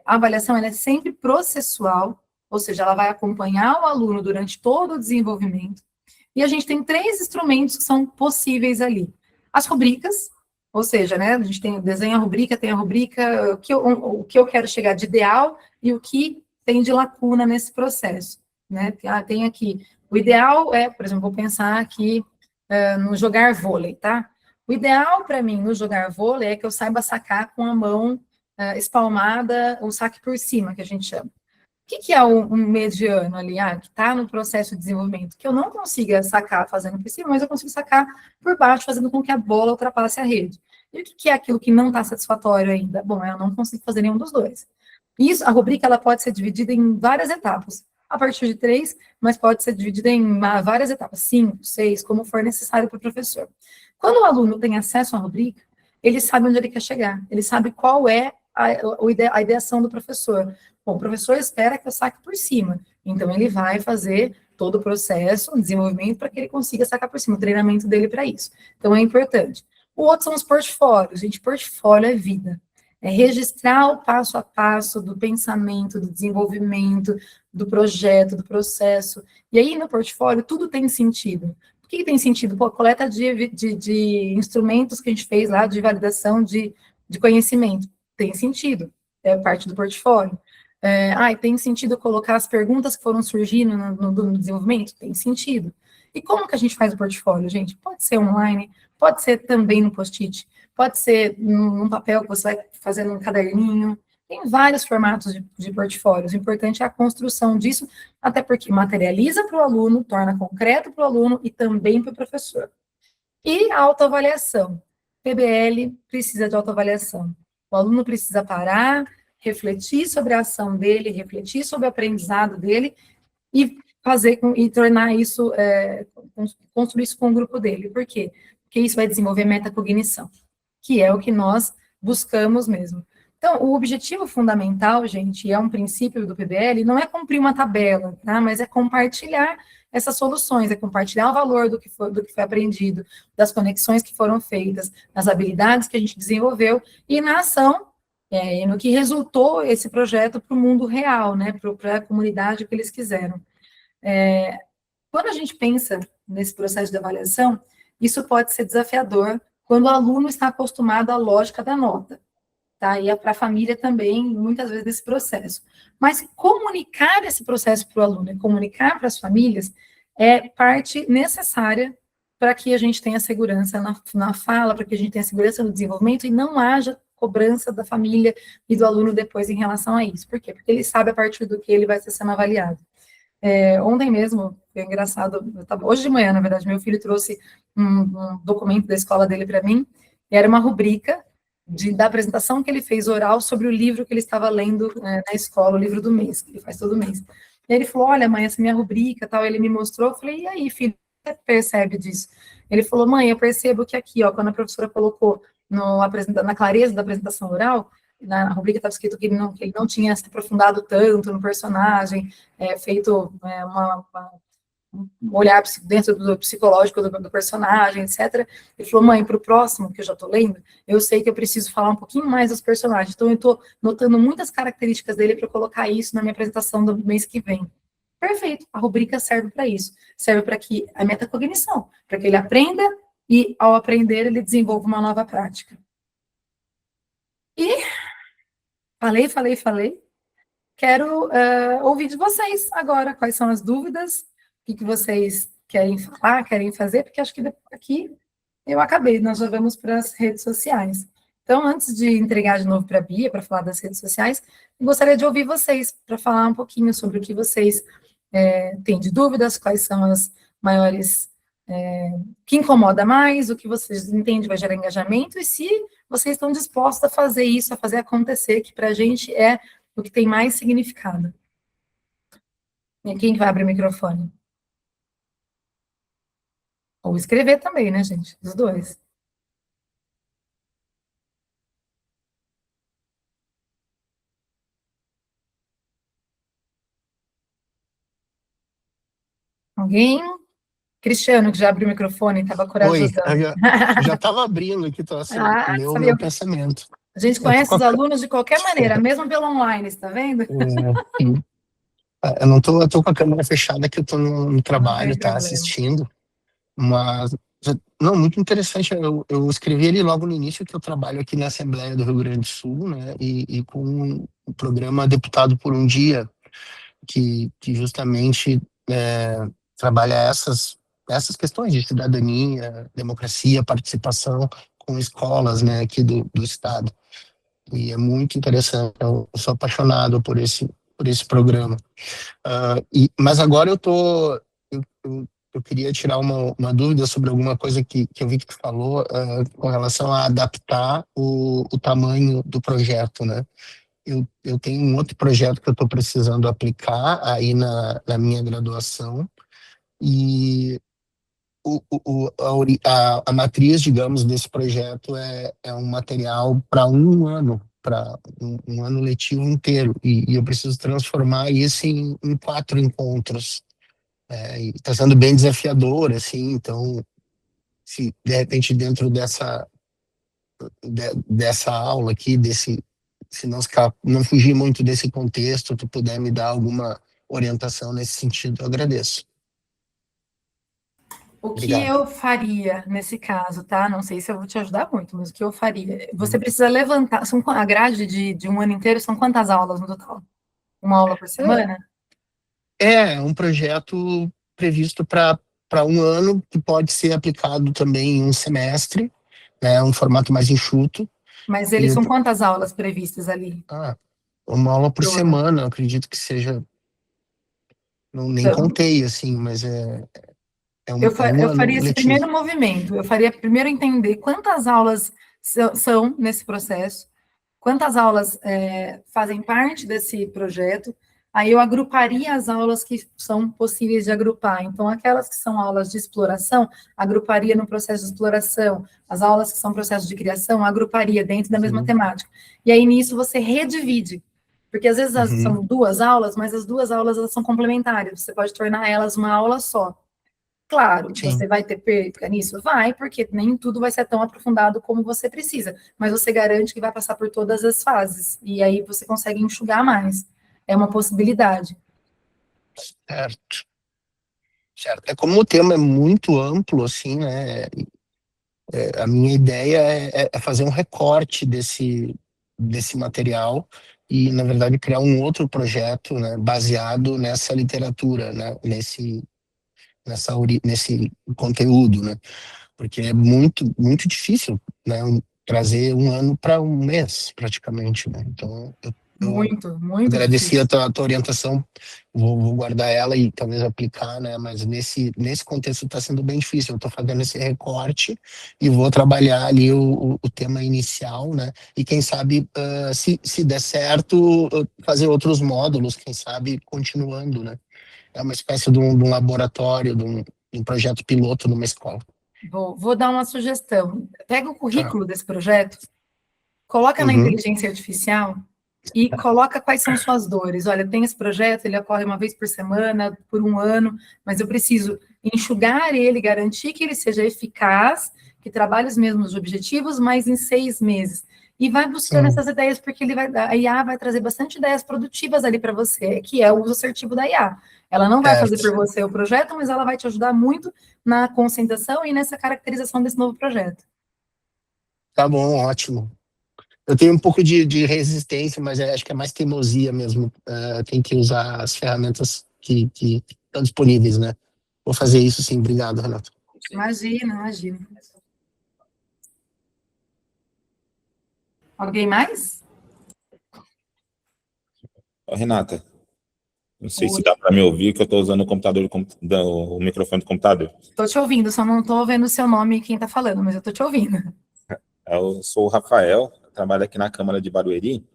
A avaliação, ela é sempre processual, ou seja, ela vai acompanhar o aluno durante todo o desenvolvimento, e a gente tem 3 instrumentos que são possíveis ali. As rubricas, ou seja, né, a gente desenha a rubrica, tem a rubrica, o que eu quero chegar de ideal e o que tem de lacuna nesse processo, né? Tem aqui, o ideal por exemplo, vou pensar aqui no jogar vôlei, tá? O ideal para mim no jogar vôlei é que eu saiba sacar com a mão espalmada, o saque por cima, que a gente chama. O que é um mediano ali, que está no processo de desenvolvimento? Que eu não consiga sacar fazendo por cima, mas eu consigo sacar por baixo, fazendo com que a bola ultrapasse a rede. E o que é aquilo que não está satisfatório ainda? Bom, eu não consigo fazer nenhum dos dois. Isso, a rubrica, ela pode ser dividida em várias etapas. A partir de 3, mas pode ser dividida em várias etapas, 5, 6, como for necessário para o professor. Quando o aluno tem acesso à rubrica, ele sabe onde ele quer chegar, ele sabe qual é a ideação do professor. Bom, o professor espera que eu saque por cima, então ele vai fazer todo o processo, o desenvolvimento, para que ele consiga sacar por cima, o treinamento dele para isso. Então, é importante. O outro são os portfólios. Gente, portfólio é vida. É registrar o passo a passo do pensamento, do desenvolvimento, do projeto, do processo. E aí, no portfólio, tudo tem sentido. Por que tem sentido? Pô, a coleta de instrumentos que a gente fez lá, de validação de conhecimento. Tem sentido. É parte do portfólio. Tem sentido colocar as perguntas que foram surgindo no desenvolvimento? Tem sentido. E como que a gente faz o portfólio, gente? Pode ser online, pode ser também no post-it, pode ser num papel que você vai fazer num caderninho. Tem vários formatos de portfólios. O importante é a construção disso, até porque materializa para o aluno, torna concreto para o aluno e também para o professor. E a autoavaliação. PBL precisa de autoavaliação. O aluno precisa parar, refletir sobre a ação dele, refletir sobre o aprendizado dele e tornar isso, construir isso com o grupo dele. Por quê? Porque isso vai desenvolver metacognição, que é o que nós buscamos mesmo. Então, o objetivo fundamental, gente, e é um princípio do PBL, não é cumprir uma tabela, tá? Mas é compartilhar essas soluções, é compartilhar o valor do que foi aprendido, das conexões que foram feitas, das habilidades que a gente desenvolveu, e na ação, e no que resultou esse projeto para o mundo real, né? Para a comunidade que eles quiseram. Quando a gente pensa nesse processo de avaliação, isso pode ser desafiador quando o aluno está acostumado à lógica da nota, tá? E para a família também, muitas vezes, nesse processo. Mas comunicar esse processo para o aluno e comunicar para as famílias é parte necessária para que a gente tenha segurança na fala, para que a gente tenha segurança no desenvolvimento e não haja cobrança da família e do aluno depois em relação a isso. Por quê? Porque ele sabe a partir do que ele vai estar sendo avaliado. Ontem mesmo, foi engraçado, hoje de manhã, na verdade, meu filho trouxe um documento da escola dele para mim, e era uma rubrica da apresentação que ele fez oral sobre o livro que ele estava lendo na escola, o livro do mês, que ele faz todo mês. E ele falou, olha, mãe, essa minha rubrica, tal, ele me mostrou, eu falei, e aí, filho, o que você percebe disso? Ele falou, mãe, eu percebo que aqui, ó, quando a professora colocou na clareza da apresentação oral, na rubrica estava escrito que ele não tinha se aprofundado tanto no personagem, feito um olhar dentro do psicológico do personagem, etc. Ele falou, mãe, para o próximo, que eu já estou lendo, eu sei que eu preciso falar um pouquinho mais dos personagens, então eu estou notando muitas características dele para colocar isso na minha apresentação do mês que vem. Perfeito, a rubrica serve para isso, serve para que a metacognição, para que ele aprenda e, ao aprender, ele desenvolva uma nova prática. E falei. Quero ouvir de vocês agora quais são as dúvidas, o que vocês querem falar, querem fazer, porque acho que aqui eu acabei, nós já vamos para as redes sociais. Então, antes de entregar de novo para a Bia, para falar das redes sociais, eu gostaria de ouvir vocês, para falar um pouquinho sobre o que vocês têm de dúvidas, quais são as maiores, que incomoda mais, o que vocês entendem vai gerar engajamento, e se vocês estão dispostos a fazer isso, a fazer acontecer, que para a gente é o que tem mais significado. E quem vai abrir o microfone? Ou escrever também, né, gente? Os dois. Alguém? Cristiano, que já abriu o microfone, estava corajoso. Eu já estava abrindo aqui, então, assim, o meu pensamento. A gente conhece os alunos de qualquer maneira, mesmo pelo online, está vendo? Eu não estou com a câmera fechada, que eu estou no trabalho, tá, assistindo, mas, não, muito interessante, eu escrevi ali logo no início que eu trabalho aqui na Assembleia do Rio Grande do Sul, né, e com o programa Deputado por um Dia, que justamente trabalha essas questões de cidadania, democracia, participação com escolas, né, aqui do estado. E é muito interessante, eu sou apaixonado por esse programa. Mas agora eu queria tirar uma dúvida sobre alguma coisa que eu vi que tu falou com relação a adaptar o tamanho do projeto, né? Eu tenho um outro projeto que eu estou precisando aplicar aí na minha graduação, e a matriz, digamos, desse projeto é um material para um ano, para um ano letivo inteiro, e eu preciso transformar isso em 4 encontros. E está sendo bem desafiador, assim, então, se de repente dentro dessa aula aqui, se não fugir muito desse contexto, tu puder me dar alguma orientação nesse sentido, eu agradeço. O que eu faria nesse caso, tá? Não sei se eu vou te ajudar muito, mas o que eu faria? Você precisa levantar, a grade de um ano inteiro são quantas aulas no total? Uma aula por semana? É um projeto previsto para um ano, que pode ser aplicado também em um semestre, né, um formato mais enxuto. Mas eles são quantas aulas previstas ali? Uma aula por semana, eu acredito que seja, nem contei, assim, mas eu faria esse primeiro movimento, eu faria primeiro entender quantas aulas são nesse processo, quantas aulas fazem parte desse projeto, aí eu agruparia as aulas que são possíveis de agrupar. Então, aquelas que são aulas de exploração, agruparia no processo de exploração. As aulas que são processo de criação, agruparia dentro da mesma temática. E aí, nisso, você redivide. Porque, às vezes, são 2 aulas, mas as 2 aulas elas são complementares. Você pode tornar elas uma aula só. Claro, Sim. você vai ter perca nisso? Vai, porque nem tudo vai ser tão aprofundado como você precisa. Mas você garante que vai passar por todas as fases. E aí, você consegue enxugar mais. É uma possibilidade. Certo. Certo. É como o tema é muito amplo, assim, né? A minha ideia é fazer um recorte desse material e, na verdade, criar um outro projeto, né, baseado nessa literatura, né, nesse conteúdo, né? Porque é muito, muito difícil, né, trazer um ano para um mês, praticamente, né? Então, eu Muito, muito agradeci difícil. a tua orientação, vou guardar ela e talvez aplicar, né? Mas nesse contexto está sendo bem difícil. Eu estou fazendo esse recorte e vou trabalhar ali o tema inicial, né? E quem sabe, se der certo, fazer outros módulos, quem sabe continuando, né? É uma espécie de um laboratório, de um projeto piloto numa escola. Vou dar uma sugestão. Pega o Tá. currículo desse projeto, coloca na inteligência artificial e coloca quais são suas dores. Olha, tem esse projeto, ele ocorre uma vez por semana, por um ano, mas eu preciso enxugar ele, garantir que ele seja eficaz, que trabalhe os mesmos objetivos, mas em 6 meses. E vai buscando essas ideias, porque a IA vai trazer bastante ideias produtivas ali para você, que é o uso assertivo da IA. Ela não vai fazer por você o projeto, mas ela vai te ajudar muito na concentração e nessa caracterização desse novo projeto. Tá bom, ótimo. Eu tenho um pouco de resistência, mas acho que é mais teimosia mesmo. Tem que usar as ferramentas que estão disponíveis, né? Vou fazer isso sim. Obrigado, Renato. Imagina. Alguém mais? Renata, não sei se dá para me ouvir, que eu estou usando o microfone do computador. Estou te ouvindo, só não estou vendo o seu nome e quem está falando, mas eu estou te ouvindo. Eu sou o Rafael, trabalho aqui na Câmara de Barueri,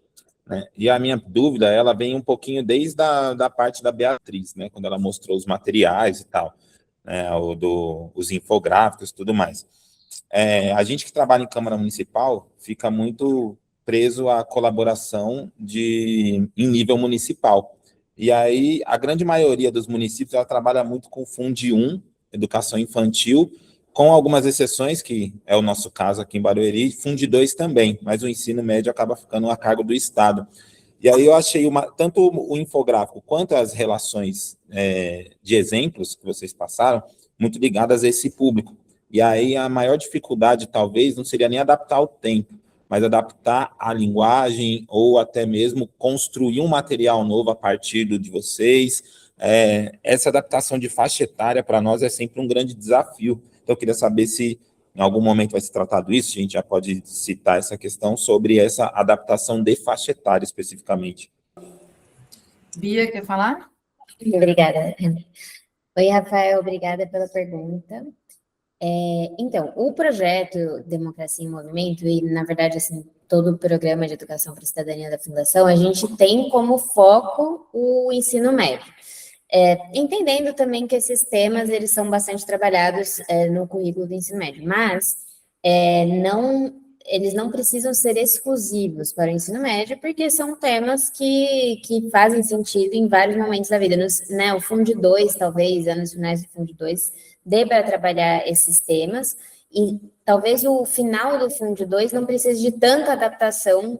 né? E a minha dúvida, ela vem um pouquinho desde da parte da Beatriz, né? Quando ela mostrou os materiais e tal, né? Os infográficos e tudo mais. A gente que trabalha em Câmara Municipal fica muito preso à colaboração em nível municipal. E aí, a grande maioria dos municípios, ela trabalha muito com Fundi 1, educação infantil, com algumas exceções, que é o nosso caso aqui em Barueri, Fundi 2 também, mas o ensino médio acaba ficando a cargo do Estado. E aí eu achei tanto o infográfico quanto as relações de exemplos que vocês passaram, muito ligadas a esse público. E aí a maior dificuldade, talvez, não seria nem adaptar o tempo, mas adaptar a linguagem ou até mesmo construir um material novo a partir de vocês. Essa adaptação de faixa etária, para nós, é sempre um grande desafio. Então, eu queria saber se em algum momento vai ser tratado isso, a gente já pode citar essa questão sobre essa adaptação de faixa etária, especificamente. Bia, quer falar? Obrigada. Oi, Rafael, obrigada pela pergunta. Então, o projeto Democracia em Movimento, e, na verdade, assim, todo o programa de educação para a cidadania da Fundação, a gente tem como foco o ensino médio. Entendendo também que esses temas, eles são bastante trabalhados no currículo do ensino médio, mas eles não precisam ser exclusivos para o ensino médio, porque são temas que fazem sentido em vários momentos da vida. O Fundi 2, talvez, anos finais do Fundi 2, dê para trabalhar esses temas, e talvez o final do Fundi 2 não precise de tanta adaptação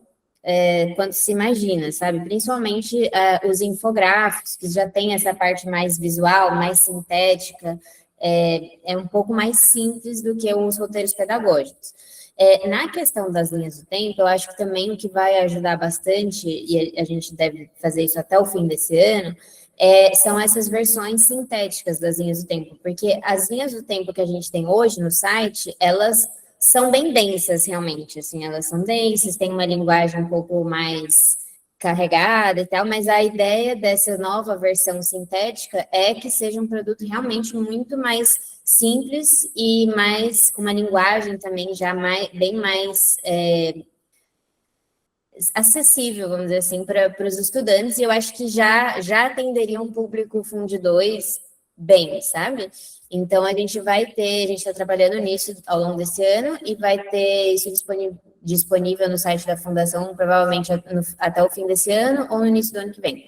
quanto se imagina, sabe? Principalmente os infográficos, que já tem essa parte mais visual, mais sintética, é um pouco mais simples do que os roteiros pedagógicos. Na questão das linhas do tempo, eu acho que também o que vai ajudar bastante, e a gente deve fazer isso até o fim desse ano, são essas versões sintéticas das linhas do tempo, porque as linhas do tempo que a gente tem hoje no site, elas são bem densas, realmente, assim, elas são densas, têm uma linguagem um pouco mais carregada e tal, mas a ideia dessa nova versão sintética é que seja um produto realmente muito mais simples e com uma linguagem também já bem mais acessível, vamos dizer assim, para os estudantes, e eu acho que já atenderia um público Fund 2 bem, sabe? Então, a gente está trabalhando nisso ao longo desse ano, e vai ter isso disponível no site da Fundação, provavelmente até o fim desse ano, ou no início do ano que vem.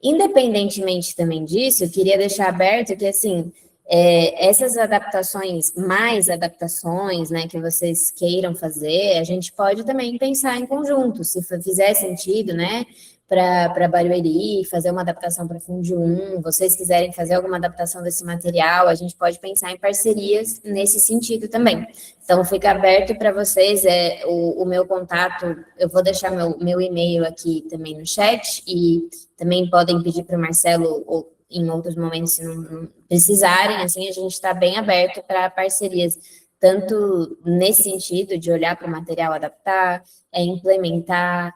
Independentemente também disso, eu queria deixar aberto que, assim, essas adaptações, mais adaptações, né, que vocês queiram fazer, a gente pode também pensar em conjunto, se fizer sentido, né, para Barueri, fazer uma adaptação para Fund 1, vocês quiserem fazer alguma adaptação desse material, a gente pode pensar em parcerias nesse sentido também. Então, fica aberto para vocês, o meu contato, eu vou deixar meu e-mail aqui também no chat, e também podem pedir para o Marcelo, ou em outros momentos, se não precisarem, assim, a gente está bem aberto para parcerias, tanto nesse sentido de olhar para o material, adaptar, implementar,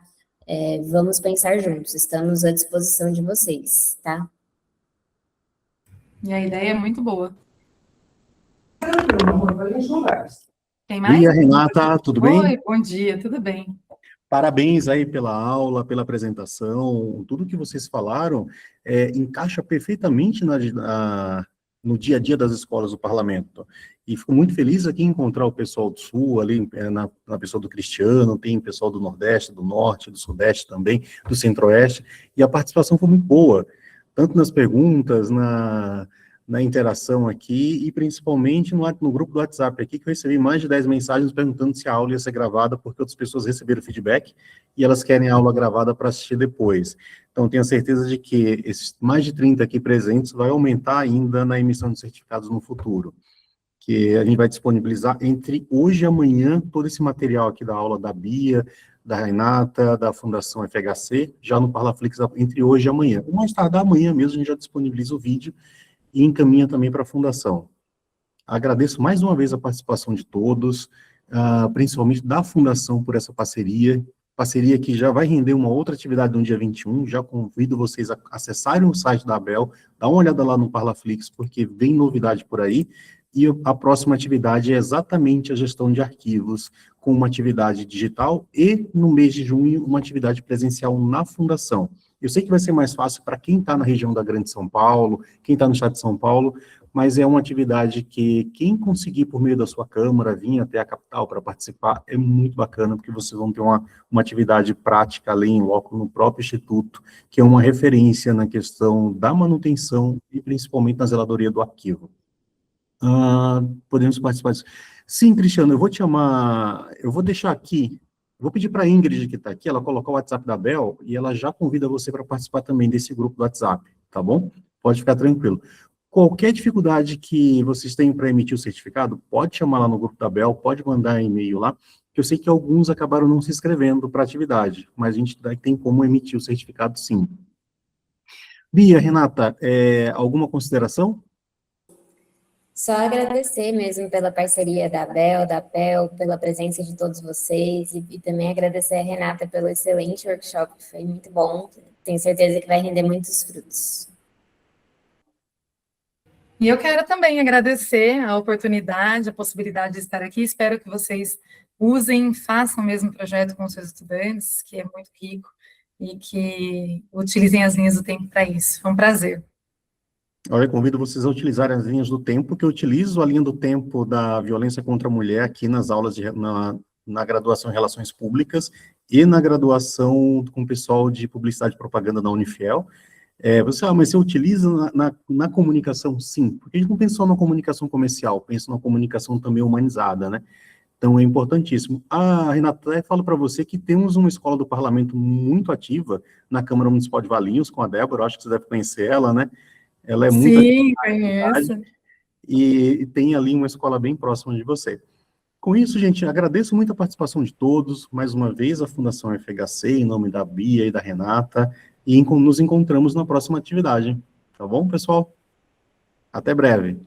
vamos pensar juntos, estamos à disposição de vocês, tá? E a ideia é muito boa. Tem mais? Bia, Renata, tudo bem? Oi, bom dia, tudo bem. Parabéns aí pela aula, pela apresentação, tudo que vocês falaram encaixa perfeitamente no dia a dia das escolas do Parlamento. E fico muito feliz aqui em encontrar o pessoal do Sul, ali na pessoa do Cristiano, tem pessoal do Nordeste, do Norte, do Sudeste também, do Centro-Oeste, e a participação foi muito boa, tanto nas perguntas, na interação aqui, e principalmente no grupo do WhatsApp aqui, que eu recebi mais de 10 mensagens perguntando se a aula ia ser gravada, porque outras pessoas receberam feedback, e elas querem a aula gravada para assistir depois. Então, tenho certeza de que esses mais de 30 aqui presentes vai aumentar ainda na emissão de certificados no futuro, que a gente vai disponibilizar entre hoje e amanhã todo esse material aqui da aula da Bia, da Renata, da Fundação FHC, já no Parlaflix entre hoje e amanhã. O mais tardar amanhã mesmo, a gente já disponibiliza o vídeo e encaminha também para a Fundação. Agradeço mais uma vez a participação de todos, principalmente da Fundação por essa parceria que já vai render uma outra atividade no dia 21, já convido vocês a acessarem o site da Abel, dar uma olhada lá no Parlaflix, porque vem novidade por aí, e a próxima atividade é exatamente a gestão de arquivos, com uma atividade digital, e no mês de junho, uma atividade presencial na Fundação. Eu sei que vai ser mais fácil para quem está na região da Grande São Paulo, quem está no estado de São Paulo, mas é uma atividade que quem conseguir, por meio da sua Câmara, vir até a capital para participar, é muito bacana, porque vocês vão ter uma atividade prática ali em loco no próprio Instituto, que é uma referência na questão da manutenção e principalmente na zeladoria do arquivo. Podemos participar disso. Sim, Cristiano, eu vou te chamar, eu vou deixar aqui, vou pedir para a Ingrid, que está aqui, ela colocar o WhatsApp da Bel, e ela já convida você para participar também desse grupo do WhatsApp, tá bom? Pode ficar tranquilo. Qualquer dificuldade que vocês tenham para emitir o certificado, pode chamar lá no grupo da Bel, pode mandar e-mail lá, que eu sei que alguns acabaram não se inscrevendo para a atividade, mas a gente tem como emitir o certificado, sim. Bia, Renata, alguma consideração? Só agradecer mesmo pela parceria da Abel, da PEL, pela presença de todos vocês, e também agradecer a Renata pelo excelente workshop, foi muito bom, tenho certeza que vai render muitos frutos. E eu quero também agradecer a oportunidade, a possibilidade de estar aqui, espero que vocês usem, façam o mesmo projeto com os seus estudantes, que é muito rico, e que utilizem as linhas do tempo para isso, foi um prazer. Olha, eu convido vocês a utilizarem as linhas do tempo, que eu utilizo a linha do tempo da violência contra a mulher aqui nas aulas, na graduação em Relações Públicas e na graduação com o pessoal de Publicidade e Propaganda da Unifiel. Mas você utiliza na comunicação? Sim, porque a gente não pensa só na comunicação comercial, pensa na comunicação também humanizada, né? Então, é importantíssimo. A Renata, eu falo para você que temos uma escola do Parlamento muito ativa na Câmara Municipal de Valinhos, com a Débora, acho que você deve conhecer ela, né? Ela é muito Sim, conheço. E tem ali uma escola bem próxima de você. Com isso, gente, agradeço muito a participação de todos, mais uma vez a Fundação FHC, em nome da Bia e da Renata, e nos encontramos na próxima atividade. Tá bom, pessoal? Até breve.